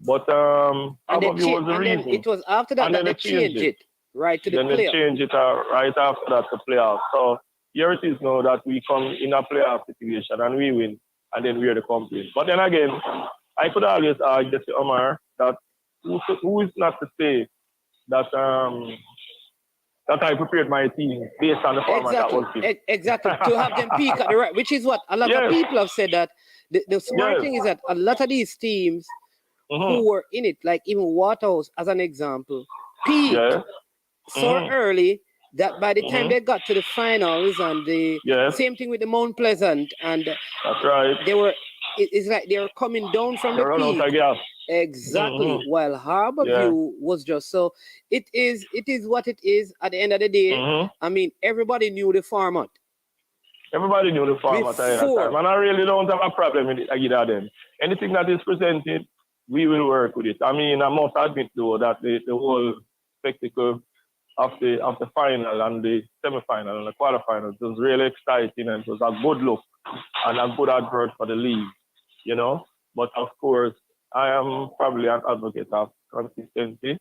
Speaker 9: But Harborview was the reason.
Speaker 6: It was after that that they changed it right to the playoff.
Speaker 9: Then they changed it right after that to playoff. So here it is now that we come in a playoff situation and we win, and then we're the complaint. But then again, I could always argue to Omar that who is not to say that that I prepared my team based on the format that was given.
Speaker 6: Exactly. To have them peak at the right, which is what a lot of people have said, that the smart thing is that a lot of these teams who were in it, like even Waterhouse as an example, peaked so early that by the time they got to the finals, and the same thing with the Mount Pleasant, and
Speaker 9: that's right.
Speaker 6: It's like they were coming down from the peak. Exactly. While Harborview was just so. It is what it is at the end of the day. I mean, everybody knew the format.
Speaker 9: Everybody knew the format at that time. And I really don't have a problem with it either them. Anything that is presented, we will work with it. I mean, I must admit though that the whole spectacle of the final and the semi-final and the quarterfinals was really exciting, and it was a good look and a good advert for the league, you know. But of course, I am probably an advocate of consistency.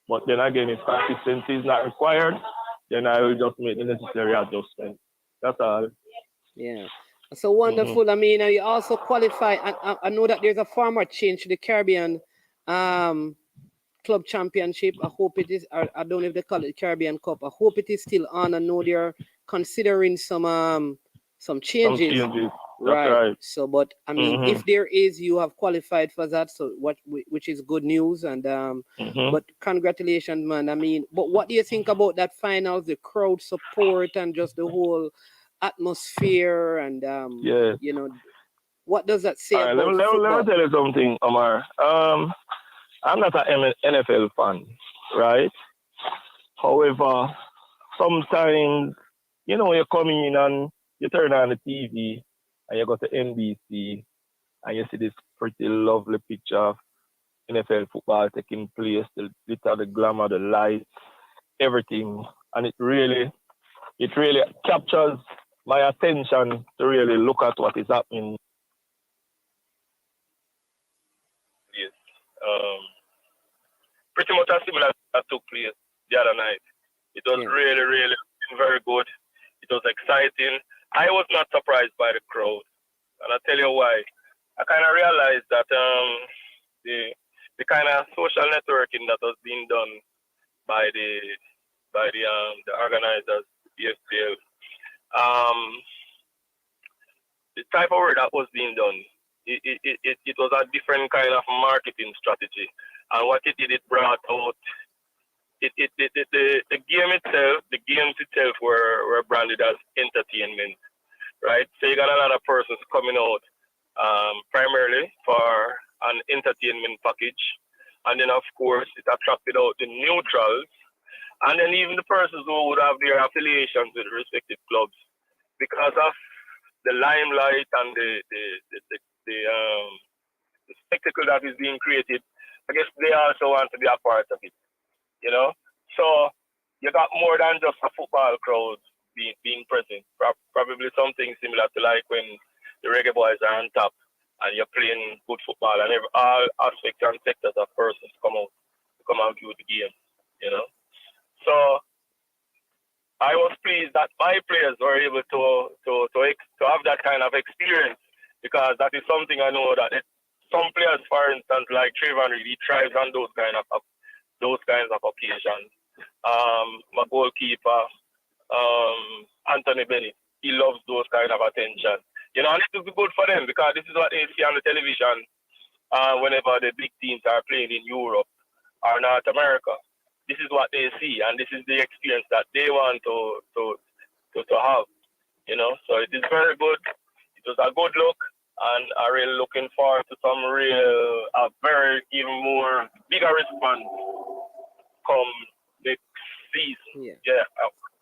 Speaker 9: But then again, if consistency is not required, then I will just make the necessary adjustments. That's all.
Speaker 6: Yeah. So wonderful. I mean, you also qualify. I know that there's a format change to the Caribbean Club Championship. I hope it is. I don't know if they call it Caribbean Cup. I hope it is still on. I know they're considering some changes. Right. So, but I mean, if there is, you have qualified for that. So, which is good news. And but congratulations, man. I mean, but what do you think about that finals, the crowd support, and just the whole atmosphere? And you know, what does that say?
Speaker 9: Let me tell you something, Omar. I'm not an NFL fan, right? However, sometimes, you know, you're coming in and you turn on the TV and you go to NBC and you see this pretty lovely picture of NFL football taking place, the glitter, the glamour, the lights, everything. And it really captures my attention to really look at what is happening. Yes. Pretty much a similar that took place the other night. It was really, really very good. It was exciting. I was not surprised by the crowd, and I'll tell you why. I kind of realized that the kind of social networking that was being done by the organizers, EFPL, the type of work that was being done, it was a different kind of marketing strategy. And what it did, it brought out the games itself were branded as entertainment, right? So you got a lot of persons coming out primarily for an entertainment package. And then, of course, it attracted out the neutrals and then even the persons who would have their affiliations with the respective clubs. Because of the limelight and the spectacle that is being created, I guess they also want to be a part of it, you know? So you got more than just a football crowd being present. Probably something similar to like when the reggae boys are on top and you're playing good football and all aspects and sectors of persons come out and view the game, you know? So I was pleased that my players were able to have that kind of experience, because that is something I know that some players, for instance, like Trayvon Reed, he thrives on those kinds of occasions. My goalkeeper, Anthony Bennett, he loves those kind of attention. You know, and it will be good for them because this is what they see on the television whenever the big teams are playing in Europe or North America. This is what they see, and this is the experience that they want to have. You know, so it is very good. It was a good look, and I'm really looking forward to a very even more bigger response come next season. Yeah.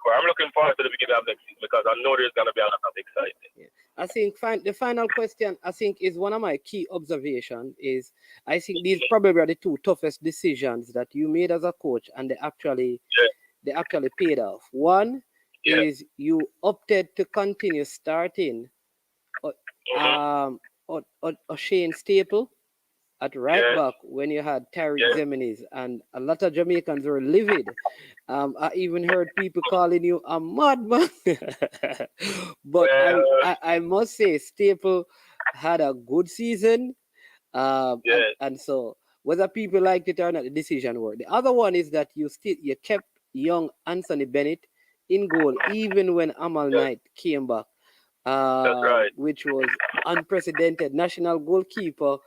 Speaker 9: I'm looking forward to the beginning of next season because I know there's going to be a lot of excitement.
Speaker 6: Yeah. I think the final question, I think, is one of my key observations is I think these probably are the two toughest decisions that you made as a coach, and they actually paid off. One is you opted to continue starting Shane Staple at right back when you had Tariq Zeminis, and a lot of Jamaicans were livid. I even heard people calling you a madman. But I must say, Staple had a good season. And so whether people liked it or not, the decision worked. The other one is that you kept young Anthony Bennett in goal, even when Amal Knight came back.
Speaker 9: That's right.
Speaker 6: Which was unprecedented. National goalkeeper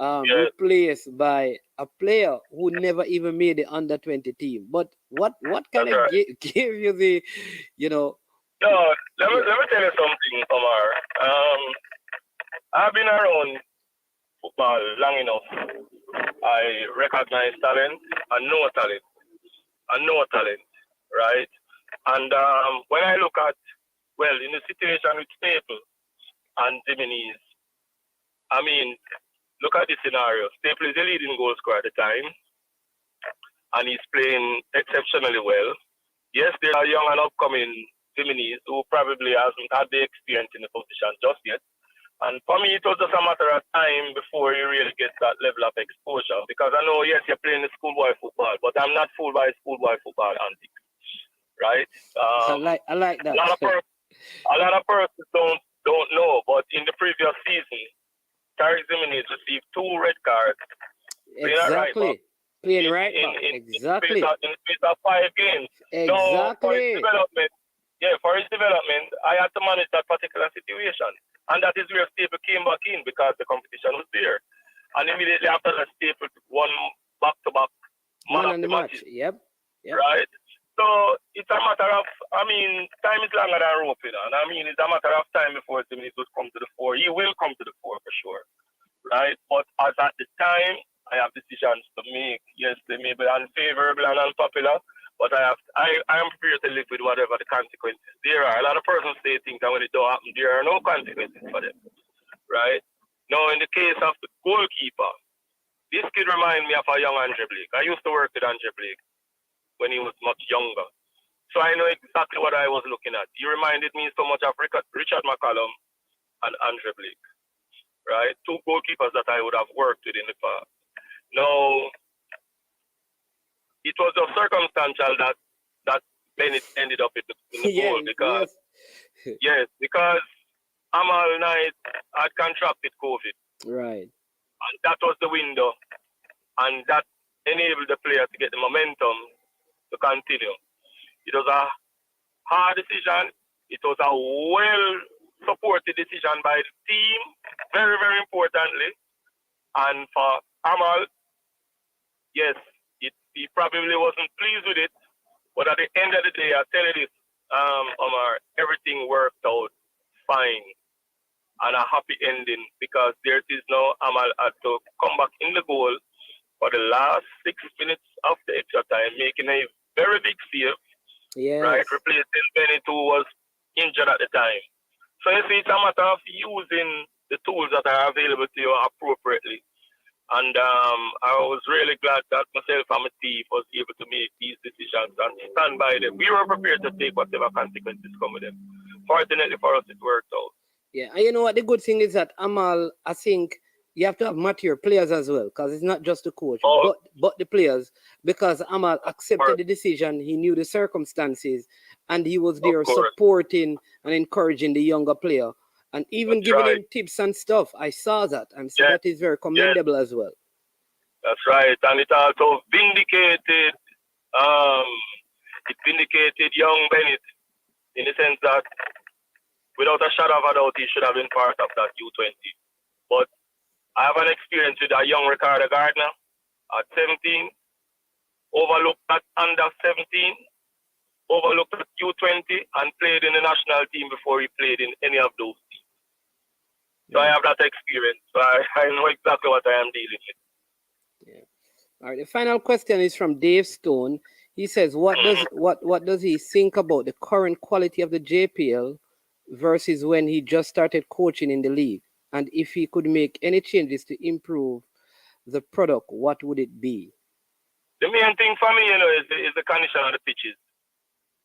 Speaker 6: replaced by a player who never even made the under-20 team. But what kind of gave you the, you know?
Speaker 9: No, let me tell you something, Omar. I've been around football long enough. I recognize talent and know talent, right? And when I look at, in the situation with Staple and Jimenez, I mean, look at the scenario. Staple is the leading goal scorer at the time, and he's playing exceptionally well. Yes, there are young and upcoming Jimenez who probably hasn't had the experience in the position just yet. And for me, it was just a matter of time before he really gets that level of exposure. Because I know, yes, you're playing the schoolboy football, but I'm not fooled by schoolboy football antics, right?
Speaker 6: I like that.
Speaker 9: A lot of persons don't know, but in the previous season, Tariq Jimenez received 2 red cards.
Speaker 6: Exactly. Playing right back. Exactly.
Speaker 9: In the space of 5 games.
Speaker 6: Exactly.
Speaker 9: So for his development, I had to manage that particular situation. And that is where Staple came back in because the competition was there. And immediately after that, Staple won back-to-back
Speaker 6: man of the match. Yep.
Speaker 9: Right? So it's a matter of, time is longer than rope, you know. And it's a matter of time before Jimenez would come to the fore. He will come to the fore for sure, right? But as at the time, I have decisions to make. Yes, they may be unfavorable and unpopular, but I am prepared to live with whatever the consequences there are. A lot of persons say things and when it don't happen, there are no consequences for them, right? Now, in the case of the goalkeeper, this kid reminds me of a young Andre Blake. I used to work with Andre Blake when he was much younger. So I know exactly what I was looking at. He reminded me so much of Richard McCallum and Andre Blake, right? 2 goalkeepers that I would have worked with in the past. Now, it was just circumstantial that Bennett ended up in the goal because, because Amal Knight had contracted COVID.
Speaker 6: Right.
Speaker 9: And that was the window. And that enabled the player to get the momentum to continue. It was a hard decision. It was a support the decision by the team, very, very importantly. And for Amal, yes, he probably wasn't pleased with it, but at the end of the day, I tell you this, Omar, everything worked out fine and a happy ending because there is now Amal had to come back in the goal for the last 6 minutes of the extra time, making a very big save.
Speaker 6: Yes.
Speaker 9: Right, replacing Bennett, who was injured at the time. So you see, it's a matter of using the tools that are available to you appropriately. And I was really glad that myself and my team was able to make these decisions and stand by them. We were prepared to take whatever consequences come with them. Fortunately for us, it worked out.
Speaker 6: Yeah, and you know what? The good thing is that Amal, I think you have to have mature players as well, because it's not just the coach, but the players. Because Amal accepted the decision, he knew the circumstances, and he was there supporting and encouraging the younger player, and even giving him tips and stuff. I saw that, and so that is very commendable as well.
Speaker 9: That's right, and it also vindicated young Bennett in the sense that without a shadow of a doubt, he should have been part of that U20. But I have an experience with a young Ricardo Gardner at 17, overlooked at under 17, overlooked at U20, and played in the national team before he played in any of those teams. So I have that experience. So I know exactly what I am dealing with.
Speaker 6: Yeah. All right. The final question is from Dave Stone. He says, what does he think about the current quality of the JPL versus when he just started coaching in the league? And if he could make any changes to improve the product, what would it be?
Speaker 9: The main thing for me, is the condition of the pitches.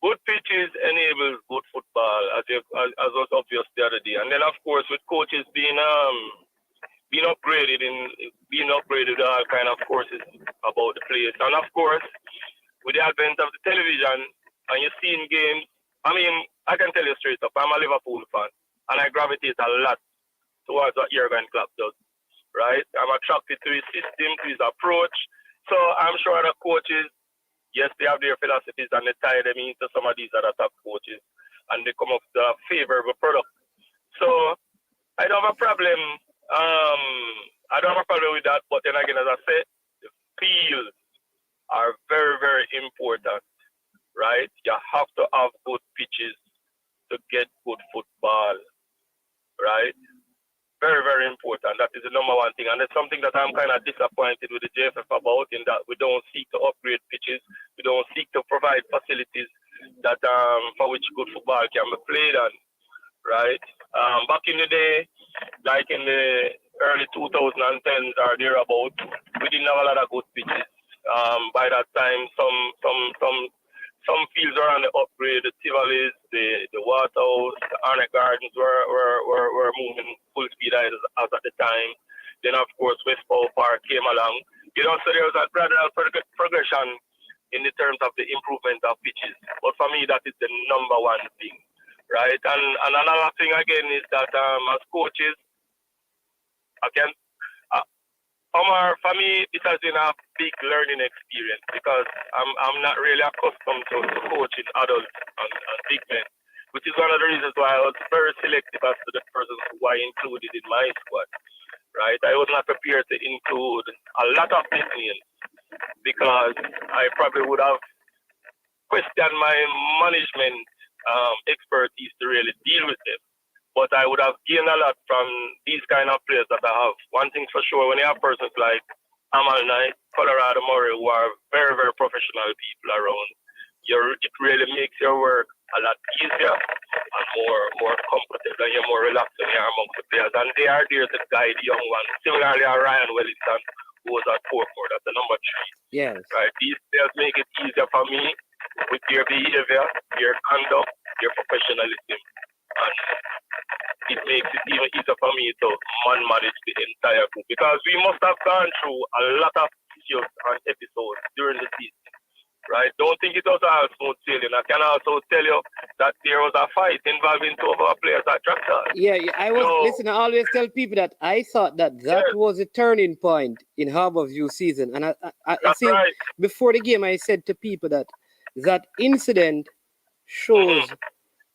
Speaker 9: Good pitches enables good football, as was obvious the other day. And then, of course, with coaches being upgraded with all kind of courses about the place. And of course, with the advent of the television and you're seeing games, I mean, I can tell you straight up, I'm a Liverpool fan, and I gravitate a lot towards what Jurgen Klopp does, right? I'm attracted to his system, to his approach. So I'm sure the coaches, yes, they have their philosophies and they tie them into some of these other top coaches, and they come up with a favorable product. So I don't have a problem. With that. But then again, as I said, the fields are very, very important, right? You have to have good pitches to get good football, right? Very, very important. That is the number one thing. And it's something that I'm kind of disappointed with the JFF about, in that we don't seek to upgrade pitches. We don't seek to provide facilities that for which good football can be played on, right? Back in the day, like in the early 2010s or thereabout, we didn't have a lot of good pitches. By that time, some fields were on the upgrade. The Tivoli's, the Waterhouse, the Arnett Gardens were moving full speed as at the time. Then, of course, Westbow Park came along. So there was a gradual progression in the terms of the improvement of pitches. But for me, that is the number one thing, right? And another thing again is that as coaches, Omar, for me, it has been a big learning experience because I'm not really accustomed to coaching adults and big men, which is one of the reasons why I was very selective as to the persons who I included in my squad, right? I was not prepared to include a lot of nicknames because I probably would have questioned my management expertise to really deal with them. But I would have gained a lot from these kind of players that I have. One thing's for sure, when you have persons like Amal Knight, Colorado Murray, who are very, very professional people around, it really makes your work a lot easier and more comfortable, and you're more relaxed when you're amongst the players. And they are there to guide the young ones. Similarly, Ryan Wellington, who was at 4-4, that's the number 3.
Speaker 6: Yes.
Speaker 9: Right? These players make it easier for me with their behavior, their conduct, their professionalism. And it makes it even easier for me to manage the entire group, because we must have gone through a lot of issues and episodes during the season, right? Don't think it was all smooth sailing. I can also tell you that there was a fight involving 2 of our players at Tractor.
Speaker 6: Yeah, listen, I always tell people that I thought that was a turning point in Harborview season. And I think before the game, I said to people that incident shows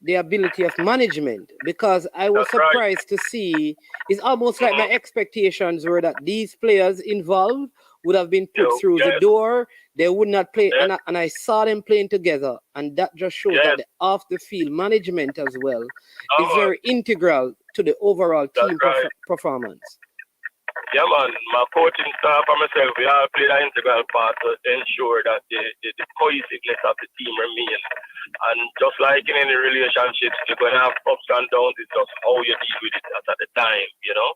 Speaker 6: the ability of management, because I was
Speaker 9: That's right.
Speaker 6: surprised to see. It's almost like my expectations were that these players involved would have been put through the
Speaker 9: Yes,
Speaker 6: door. They would not play,
Speaker 9: yes,
Speaker 6: and I saw them playing together, and that just shows that
Speaker 9: yes.
Speaker 6: the off the field management as well
Speaker 9: Come
Speaker 6: is
Speaker 9: on.
Speaker 6: very integral to the overall
Speaker 9: That's
Speaker 6: team
Speaker 9: right.
Speaker 6: performance.
Speaker 9: Yeah, man. My coaching staff and myself, we all played an integral part to ensure that the cohesiveness of the team remains. And just like in any relationships, you're going to have ups and downs. It's just how you deal with it at the time, you know.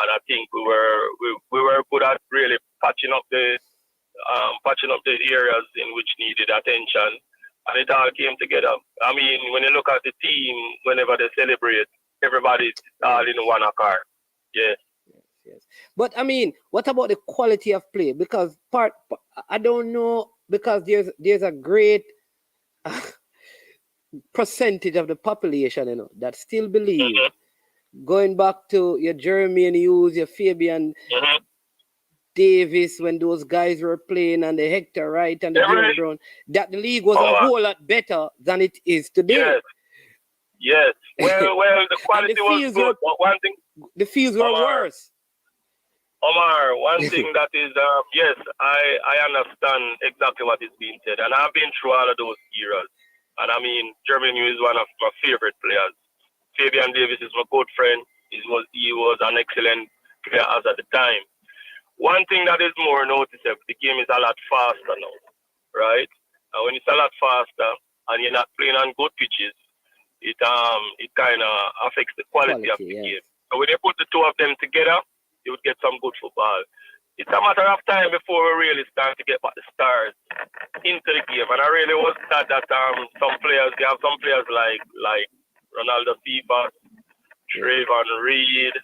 Speaker 9: And I think we were good at really patching up the areas in which needed attention, and it all came together. I mean, when you look at the team, whenever they celebrate, everybody's all in one accord. Yeah.
Speaker 6: Yes. But I mean, what about the quality of play? Because I don't know, because there's a great percentage of the population, you know, that still believe, going back to your Jeremy and Hughes, your Fabian Davis, when those guys were playing, and the Hector Wright and the Jalen Brown, that the league was a whole lot better than it is today.
Speaker 9: Yes. Well, the quality was good. One thing,
Speaker 6: the fields were worse.
Speaker 9: Omar, one thing that is, yes, I understand exactly what is being said, and I've been through all of those eras. And I mean, Jeremy is one of my favorite players. Fabian Davis is my good friend. He was an excellent player as at the time. One thing that is more noticeable, the game is a lot faster now, right? And when it's a lot faster and you're not playing on good pitches, it kind of affects the quality of the game. So when you put the two of them together, you would get some good football. It's a matter of time before we really start to get back the stars into the game. And I really was glad that some players, they have some players like Ronaldo Cephas, Trayvon Reed,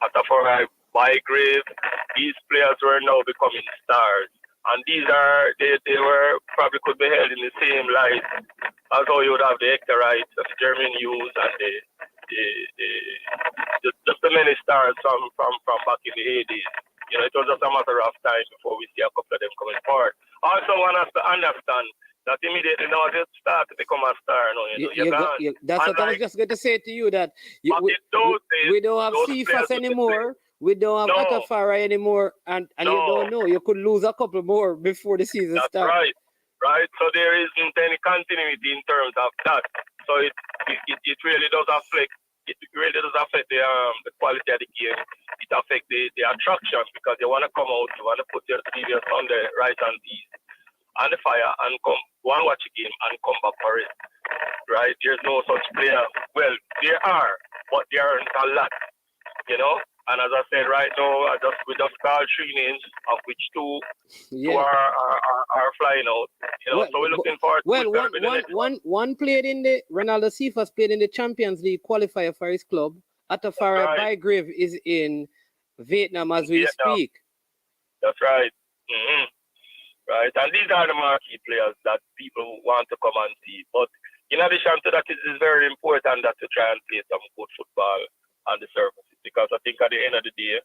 Speaker 9: Ataforai Bygrave. These players were now becoming stars. And they were probably could be held in the same light as how you would have the Hector Wright, the Jeremy Hughes, and the many stars from back in the 80s. You know, it was just a matter of time before we see a couple of them coming forward. Also, one has to understand that immediately now they start to become a star.
Speaker 6: That's what I was just going to say to you, that we don't have Cephas anymore. We don't have Ataforai anymore, and you don't know. You could lose a couple more before the season starts.
Speaker 9: Right. So there isn't any continuity in terms of that. So it really does affect. It really does affect the quality of the game. It affects the attraction, because you want to come out, you want to put your TV on the right hand piece and the fire and come go and watch a game and come back for it. Right? There's no such player. Well, there are, but there aren't a lot. You know. And as I said, right now, we just called 3 names, of which two are flying out. You know, so we're looking forward to
Speaker 6: one played in the Ronaldo Cephas played in the Champions League qualifier for his club. Ataforai Bygrave is in Vietnam as we speak.
Speaker 9: That's right. Mm-hmm. Right, and these are the marquee players that people want to come and see. But in addition to that, it is very important that to try and play some good football on the surface. Because I think at the end of the day,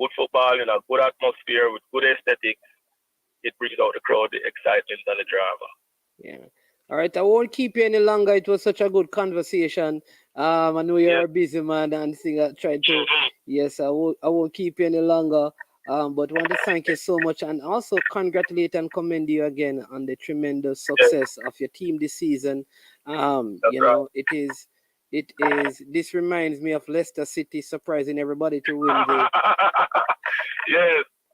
Speaker 9: good football in a good atmosphere with good aesthetics, it brings out the crowd, the excitement and the drama.
Speaker 6: Yeah. All right, I won't keep you any longer. It was such a good conversation. I know you're a busy man and trying to. Yes, I won't keep you any longer. But want to thank you so much, and also congratulate and commend you again on the tremendous success of your team this season. Know, it is. This reminds me of Leicester City surprising everybody to win the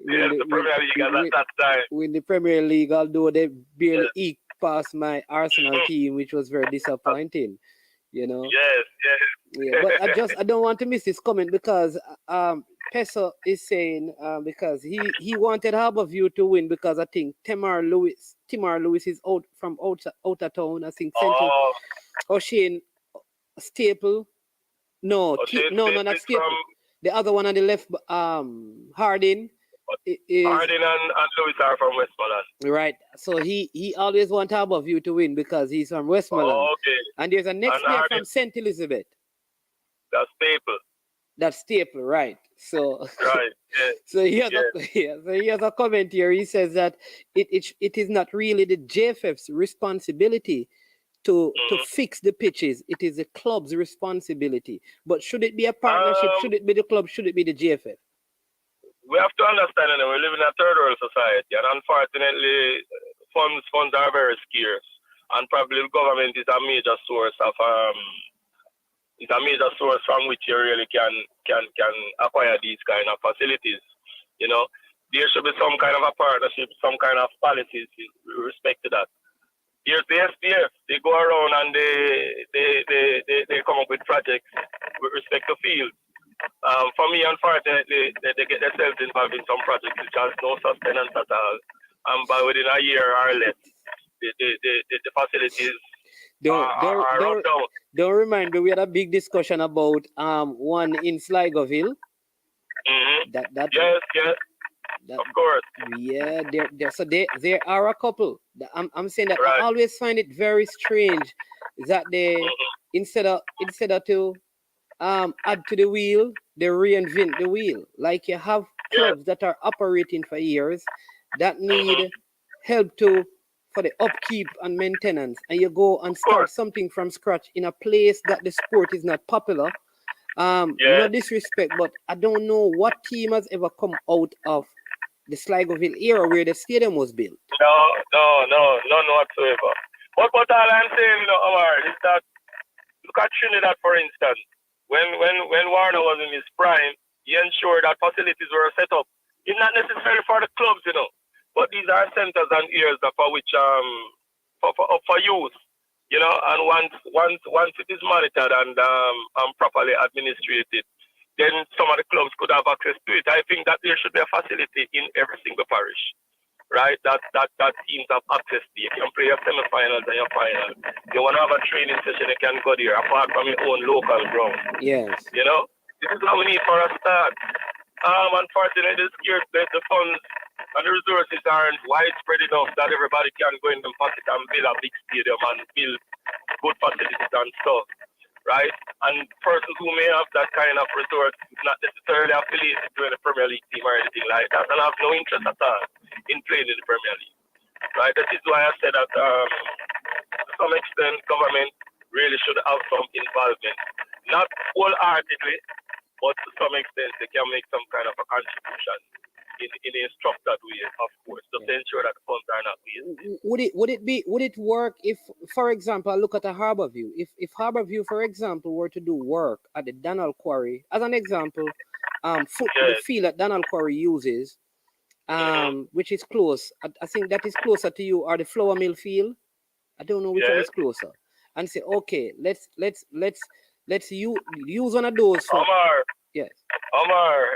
Speaker 9: the Premier League at that time.
Speaker 6: Win the Premier League, although they barely eked past my Arsenal team, which was very disappointing. You know.
Speaker 9: Yes.
Speaker 6: But I don't want to miss this comment, because Peso is saying because he wanted Harborview to win, because I think Timar Lewis is out of town. I think Central O'Shane Staple. No, not Staple. The other one on the left, Harding.
Speaker 9: Harding and Lewis are from Westmoreland.
Speaker 6: Right. So he always wants Harborview to win because he's from Westmoreland.
Speaker 9: Okay.
Speaker 6: And there's a next player from St. Elizabeth.
Speaker 9: That's Staple.
Speaker 6: That staple, right? So,
Speaker 9: Right. Yeah.
Speaker 6: so here's
Speaker 9: Yeah.
Speaker 6: so here's a comment here. He says that it is not really the JFF's responsibility to
Speaker 9: Mhm.
Speaker 6: fix the pitches. It is the club's responsibility. But should it be a partnership?
Speaker 9: Um,
Speaker 6: Should it be the club? Should it be the JFF?
Speaker 9: we have to understand that we live in a third world society, and unfortunately, funds are very scarce, and probably the government is a major source of is a major source from which you really can acquire these kind of facilities. You know, there should be some kind of a partnership, some kind of policies with respect to that. Here's the SPF. They go around and they come up with projects with respect to fields. For me, unfortunately, they get themselves involved in some projects which has no sustenance at all. And by within a year or less, the facilities are run down.
Speaker 6: Don't remind me, we had a big discussion about one in Sligoville.
Speaker 9: Mm-hmm.
Speaker 6: That
Speaker 9: yes, of course.
Speaker 6: Yeah, there are a couple. I'm saying that
Speaker 9: right.
Speaker 6: I always find it very strange that they instead of to add to the wheel, they reinvent the wheel. Like you have clubs that are operating for years that need help for the upkeep and maintenance, and you go and start something from scratch in a place that the sport is not popular. No disrespect, but I don't know what team has ever come out of the Sligoville era where the stadium was built.
Speaker 9: No, none whatsoever. But all I'm saying, Omar, is that look at Trinidad, for instance. When Warner was in his prime, he ensured that facilities were set up. It's not necessarily for the clubs, but these are centers and areas for which for use, and once it is monitored and properly administrated, then some of the clubs could have access to it. I think that there should be a facility in every single parish, right? That teams have access to. You can play your semi-finals and your finals. You want to have a training session, you can go there apart from your own local ground.
Speaker 6: Yes.
Speaker 9: This is what we need for a start. Unfortunately, the funds and the resources aren't widespread enough that everybody can go in the pocket and build a big stadium and build good facilities and stuff, right? And persons who may have that kind of resource not necessarily affiliated to the Premier League team or anything like that, and have no interest at all in playing in the Premier League, right? That is why I said that to some extent government really should have some involvement, not wholeheartedly, but to some extent they can make some kind of a contribution in a structured way, of course, to ensure that the funds are not wasted.
Speaker 6: Would it work if, for example, I look at a Harbourview. If Harbourview, for example, were to do work at the Donald Quarry, as an example, the field that Donald Quarry uses, which is close, I think that is closer to you, or the Flour Mill field. I don't know which one is closer. And say, okay, let's use one of those.
Speaker 9: Omar.
Speaker 6: Yes.
Speaker 9: Omar.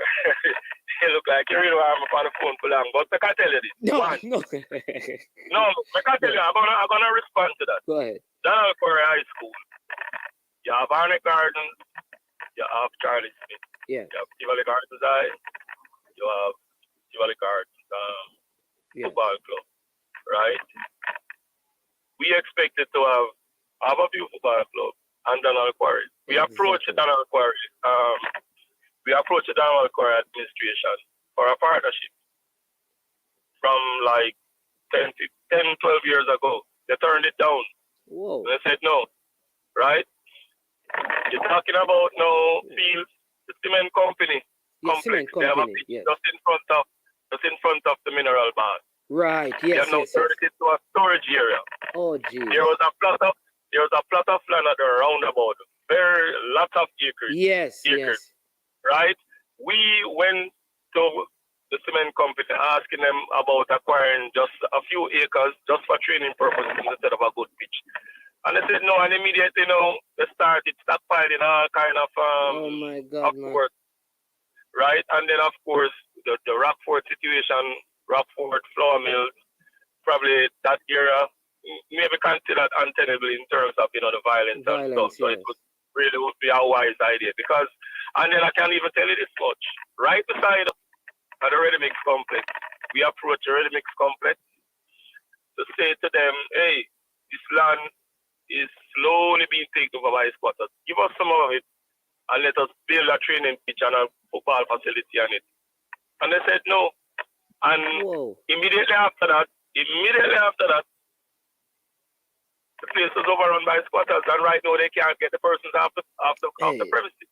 Speaker 9: You look like you really want me on the phone for long, but I can tell you this.
Speaker 6: No.
Speaker 9: I can tell you, I'm gonna respond to that.
Speaker 6: Go ahead.
Speaker 9: Donald Quarry High School. You have Arnett Gardens, you have Charlie Smith.
Speaker 6: Yeah.
Speaker 9: You have Tivoli Gardens High, you have Tivoli Gardens Football Club, right? We expected to have Harbourview Football Club and Donald Quarry. We approached Donald Quarry. We approached the Darwin Nunez administration for a partnership from like 10, 12 years ago. They turned it down.
Speaker 6: Whoa.
Speaker 9: They said no, right? You're talking about no fields, the cement company.
Speaker 6: Cement
Speaker 9: they have a
Speaker 6: company,
Speaker 9: pitch just in front of the mineral bar.
Speaker 6: Right, yes.
Speaker 9: They have now turned it into a storage area.
Speaker 6: Oh, gee.
Speaker 9: There was a plot of land at the roundabout. Very lots of acres.
Speaker 6: Yes.
Speaker 9: Right? We went to the cement company asking them about acquiring just a few acres just for training purposes instead of a good pitch. And they said no, and immediately, they started stockpiling all kind of
Speaker 6: oh my God,
Speaker 9: work. Right? And then, of course, the Rockford situation, Rockford, Flour Mills, probably that era maybe considered untenable in terms of, the violence and stuff. So it would be a wise idea because, and then I can even tell you this much, right beside the ready mix complex, we approach the ready mix complex to say to them, hey, this land is slowly being taken over by squatters. Give us some of it and let us build a training pitch and a football facility on it. And they said no. And immediately after that, the place was overrun by squatters, and right now they can't get the persons off the premises.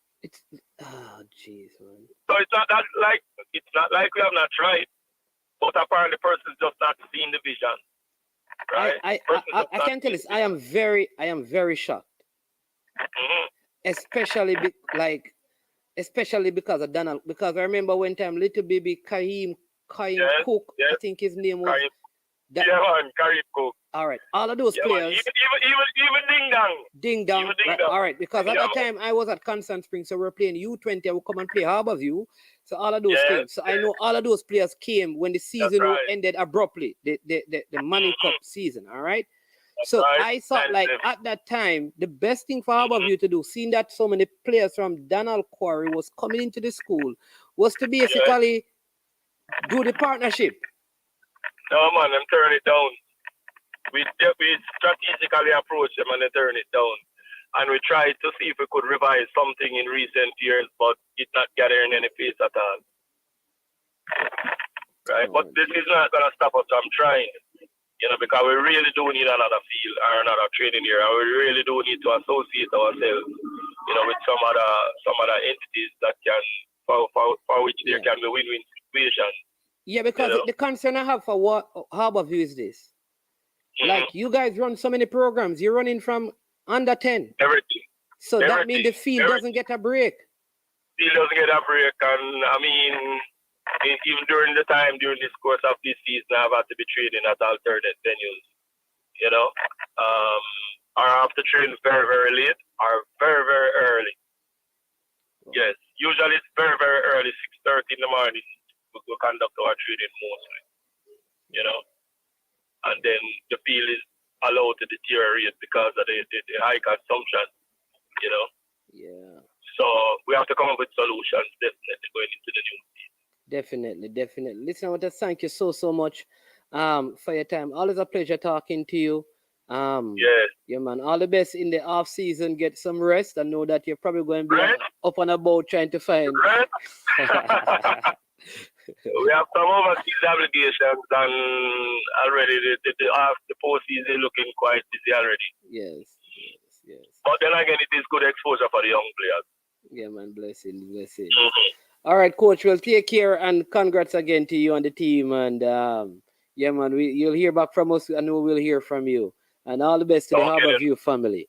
Speaker 6: Oh, jeez, man.
Speaker 9: So it's not like we have not tried, but apparently the person's just not seeing the vision. Right?
Speaker 6: I can tell this. I am very shocked.
Speaker 9: Mm-hmm.
Speaker 6: Especially because of Donald. Because I remember one time, little baby Kareem Cook, I think his name was.
Speaker 9: Kareem Cook.
Speaker 6: All right, all of those players.
Speaker 9: Even
Speaker 6: Ding Dong. Right, all right, because at that time I was at Constant Springs, so we were playing U20. I would come and play Harborview. So all of those came. So I know all of those players came when the season ended abruptly. The Money Cup season. All right. So I thought, like, at that time, the best thing for Harborview to do, seeing that so many players from Donald Quarry was coming into the school, was to basically do the partnership.
Speaker 9: No, man, them turn it down. We strategically approach them and they turn it down. And we tried to see if we could revise something in recent years, but it's not gathering any pace at all. Right? But this is not going to stop us from trying. You know, because we really do need another field or another training area. We really do need to associate ourselves, you know, with some other entities that can, for which there can be win-win situations.
Speaker 6: Yeah, because the concern I have for Harborview is this. Like, you guys run so many programs. You're running from under 10.
Speaker 9: Everything.
Speaker 6: So that means the field doesn't get a break.
Speaker 9: Field doesn't get a break. And, I mean, even during this course of this season, I've had to be training at alternate venues, you know. Or I have to train very, very late or very, very early. Yes, usually it's very, very early, 6:30 in the morning. We conduct our training mostly, you know. And then the field is allowed to deteriorate because of the high consumption, you know.
Speaker 6: Yeah.
Speaker 9: So we have to come up with solutions definitely going into the new season.
Speaker 6: Definitely. Listen, I want to thank you so much for your time. Always a pleasure talking to you. Yeah, man. All the best in the off season. Get some rest. I know that you're probably going to be up and about trying to find.
Speaker 9: We have some overseas obligations, and already the postseason looking quite busy already.
Speaker 6: Yes.
Speaker 9: But then again, it is good exposure for the young players.
Speaker 6: Yeah, man. Blessing. Mm-hmm. All right, Coach. Well, take care and congrats again to you and the team. And yeah, man, you'll hear back from us, and we will hear from you. And all the best to the Harborview family.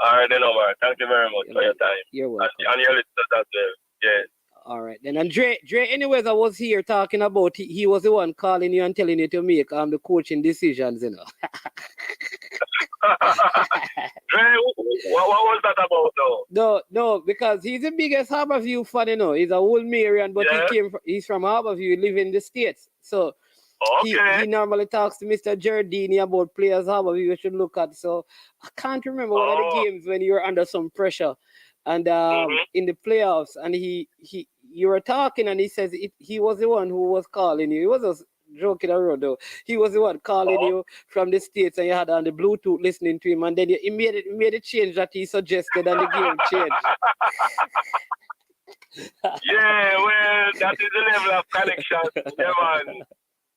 Speaker 9: All right, then, Omar. Thank you very much for your time.
Speaker 6: You're welcome.
Speaker 9: And your listeners as well. Yes.
Speaker 6: All right, then. And Dre, anyways, I was here talking about he was the one calling you and telling you to make the coaching decisions, you know.
Speaker 9: Dre, what was that about, though?
Speaker 6: No, because he's the biggest Harborview fan, you know. He's a old Marian, but he's from Harborview, he lives in the States. So he normally talks to Mr. Giardini about players Harborview you should look at. So I can't remember one of the games when you were under some pressure. And in the playoffs, and you were talking, and he says he was the one who was calling you. He was just joking around, though. He was the one calling you from the States, and you had on the Bluetooth listening to him, and then he made a change that he suggested, and the game changed.
Speaker 9: Yeah, well, that is the level of connection. Yeah, man.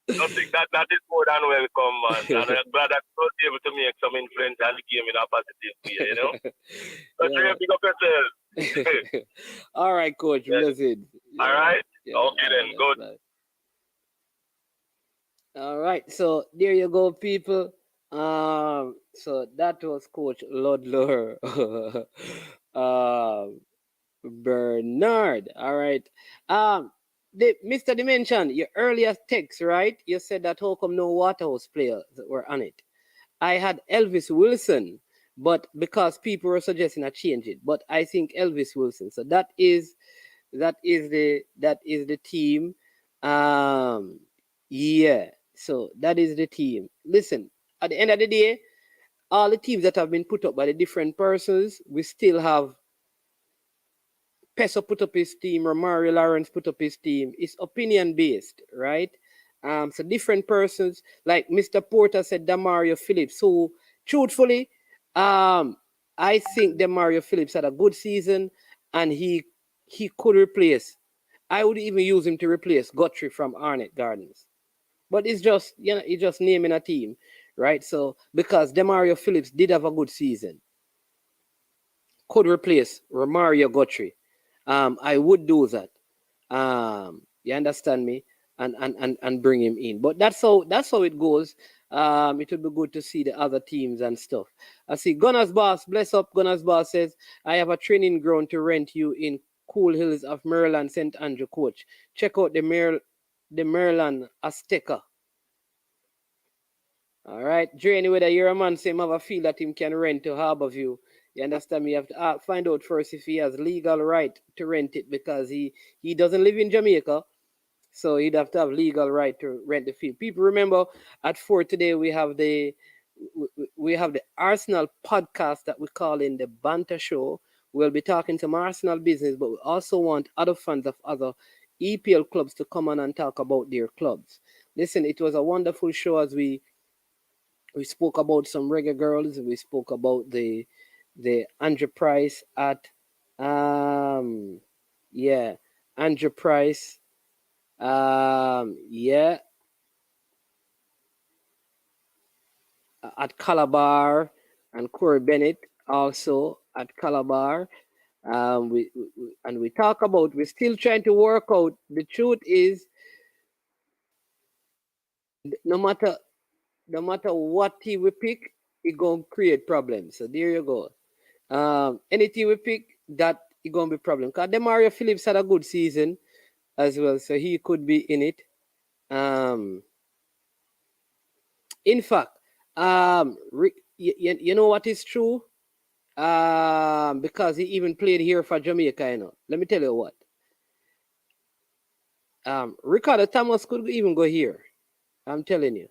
Speaker 9: I think that is more than welcome, man. And I'm glad that I was able to make some influence on the game in a positive way, you know? So, Dre, pick up yourself.
Speaker 6: All right, Coach. Listen.
Speaker 9: All right? Yeah, okay, then. Good.
Speaker 6: All right. So, there you go, people. So, that was Coach Ludlow Bernard. All right. Mr. Dimension, your earlier text, right? You said that how come no Waterhouse players were on it? I had Elvis Wilson, but because people were suggesting I change it. But I think Elvis Wilson. So that is the team. Yeah. So that is the team. Listen, at the end of the day, all the teams that have been put up by the different persons, we still have Peso put up his team, Romario Lawrence put up his team. It's opinion-based, right? So different persons, like Mr. Porter said, Demario Phillips. So truthfully, I think Demario Phillips had a good season. and he could replace. I would even use him to replace Guthrie from Arnett Gardens. But it's just, he's just naming a team, right? So because Demario Phillips did have a good season, could replace Romario Guthrie. I would do that. You understand me? And bring him in. But that's how it goes. It would be good to see the other teams and stuff. I see Gunners Boss, bless up. Gunners Boss says, I have a training ground to rent you in Cool Hills of Maryland, St. Andrew, coach. Check out the Maryland Azteca. All right, Dre, anyway, that you're a man, say him have a feel that him can rent to Harborview. You understand me? You have to find out first if he has legal right to rent it, because he doesn't live in Jamaica, so he'd have to have legal right to rent the field. People, remember at 4 today we have the Arsenal podcast that we call in the Banter Show. We'll be talking some Arsenal business, but we also want other fans of other EPL clubs to come on and talk about their clubs. Listen, it was a wonderful show as we spoke about some reggae girls. We spoke about the Andrew Price at Andrew Price at Calabar, and Corey Bennett also at Calabar. We talk about, we're still trying to work out. The truth is, no matter what team we pick, it gonna create problems. So there you go. Any team we pick, that it gonna be problem. Because Demario Phillips had a good season as well, so he could be in it. In fact, you know what is true? Because he even played here for Jamaica, Let me tell you what. Ricardo Thomas could even go here. I'm telling you.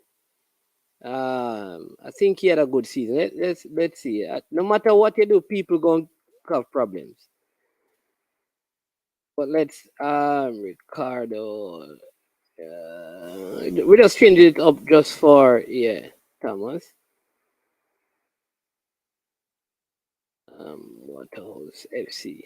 Speaker 6: I think he had a good season. Let's see. No matter what you do, people gonna have problems. But let's Ricardo. We just changed it up just for Thomas. Waterhouse FC.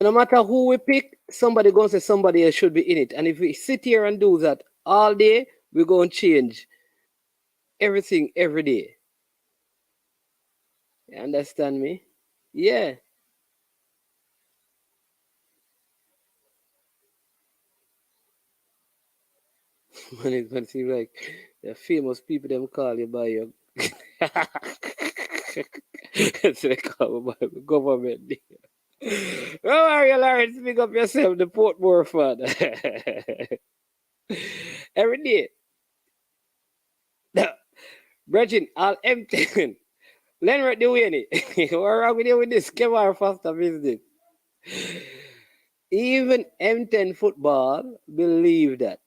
Speaker 6: No matter who we pick, somebody gonna say somebody else should be in it. And if we sit here and do that all day, we're gonna change everything every day. You understand me? Yeah. Man, it's gonna seem like the famous people them call you by your so they call me by the government name. Don't worry, Lawrence, pick up yourself, the Portmore fan. Every day. Brethren, I'll empty. Leonard Dewey, what's wrong with you with this? Come on, faster business. Even M10 football believe that.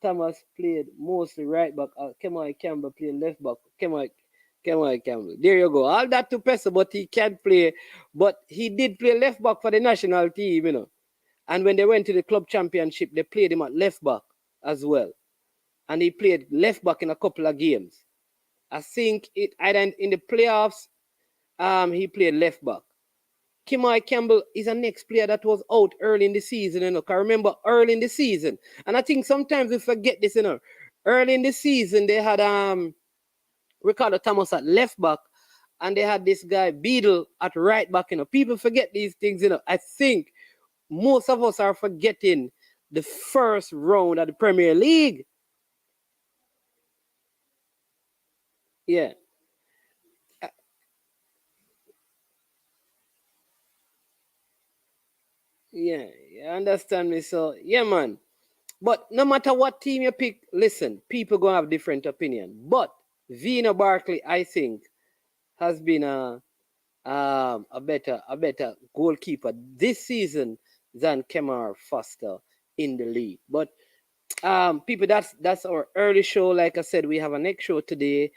Speaker 6: Thomas played mostly right back. Kemai Campbell played left back. Kemai Campbell. There you go. All that to Pesa, but he can't play. But he did play left back for the national team, And when they went to the club championship, they played him at left back as well. And he played left back in a couple of games. I think in the playoffs, he played left back. Kemai Campbell is a next player that was out early in the season, Because remember, early in the season, and I think sometimes we forget this, Early in the season, they had Ricardo Thomas at left back, and they had this guy Beadle at right back. People forget these things. I think most of us are forgetting the first round of the Premier League. Yeah. Yeah, you understand me? So, yeah, man. But no matter what team you pick, listen, people gonna have different opinion. But Vina Barkley, I think, has been a better goalkeeper this season than Kemar Foster in the league. But people, that's our early show. Like I said, we have a next show today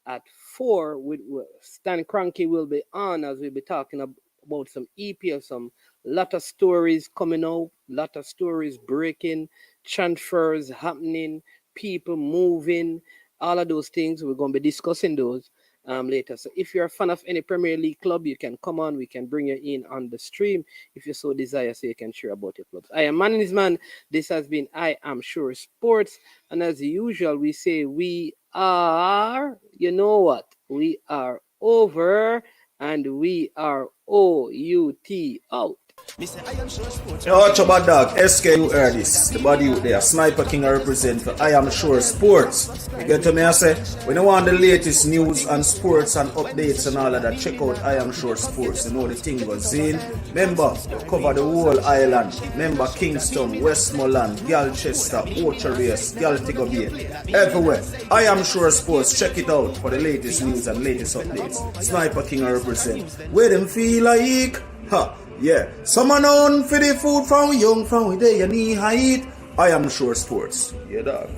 Speaker 6: at 4 with Stan Cranky will be on as we'll be talking about some EPL, some lot of stories coming out, lot of stories breaking, transfers happening, people moving, all of those things. We're going to be discussing those later. So if you're a fan of any Premier League club, you can come on. We can bring you in on the stream if you so desire, so you can share about your clubs. I am Man is Man. This has been I Am Sure Sports. And as usual, we say we are, you know what? We are over and we are OUT out.
Speaker 10: Yo, watch about dog, SKU heard this. The body out there, Sniper King I represent for I Am Sure Sports. You get to me, I say, when you want the latest news and sports and updates and all of that, check out I Am Sure Sports. You know the thing goes in. Remember, we cover the whole island. Remember Kingston, Westmoreland, Galchester, Ocho-Base, Galtigo Bay, everywhere. I Am Sure Sports, check it out for the latest news and latest updates. Sniper King I represent. Where them feel like? Ha! Yeah, someone on for the food from young, from where they need height. I Am Sure Sports. Yeah, dog.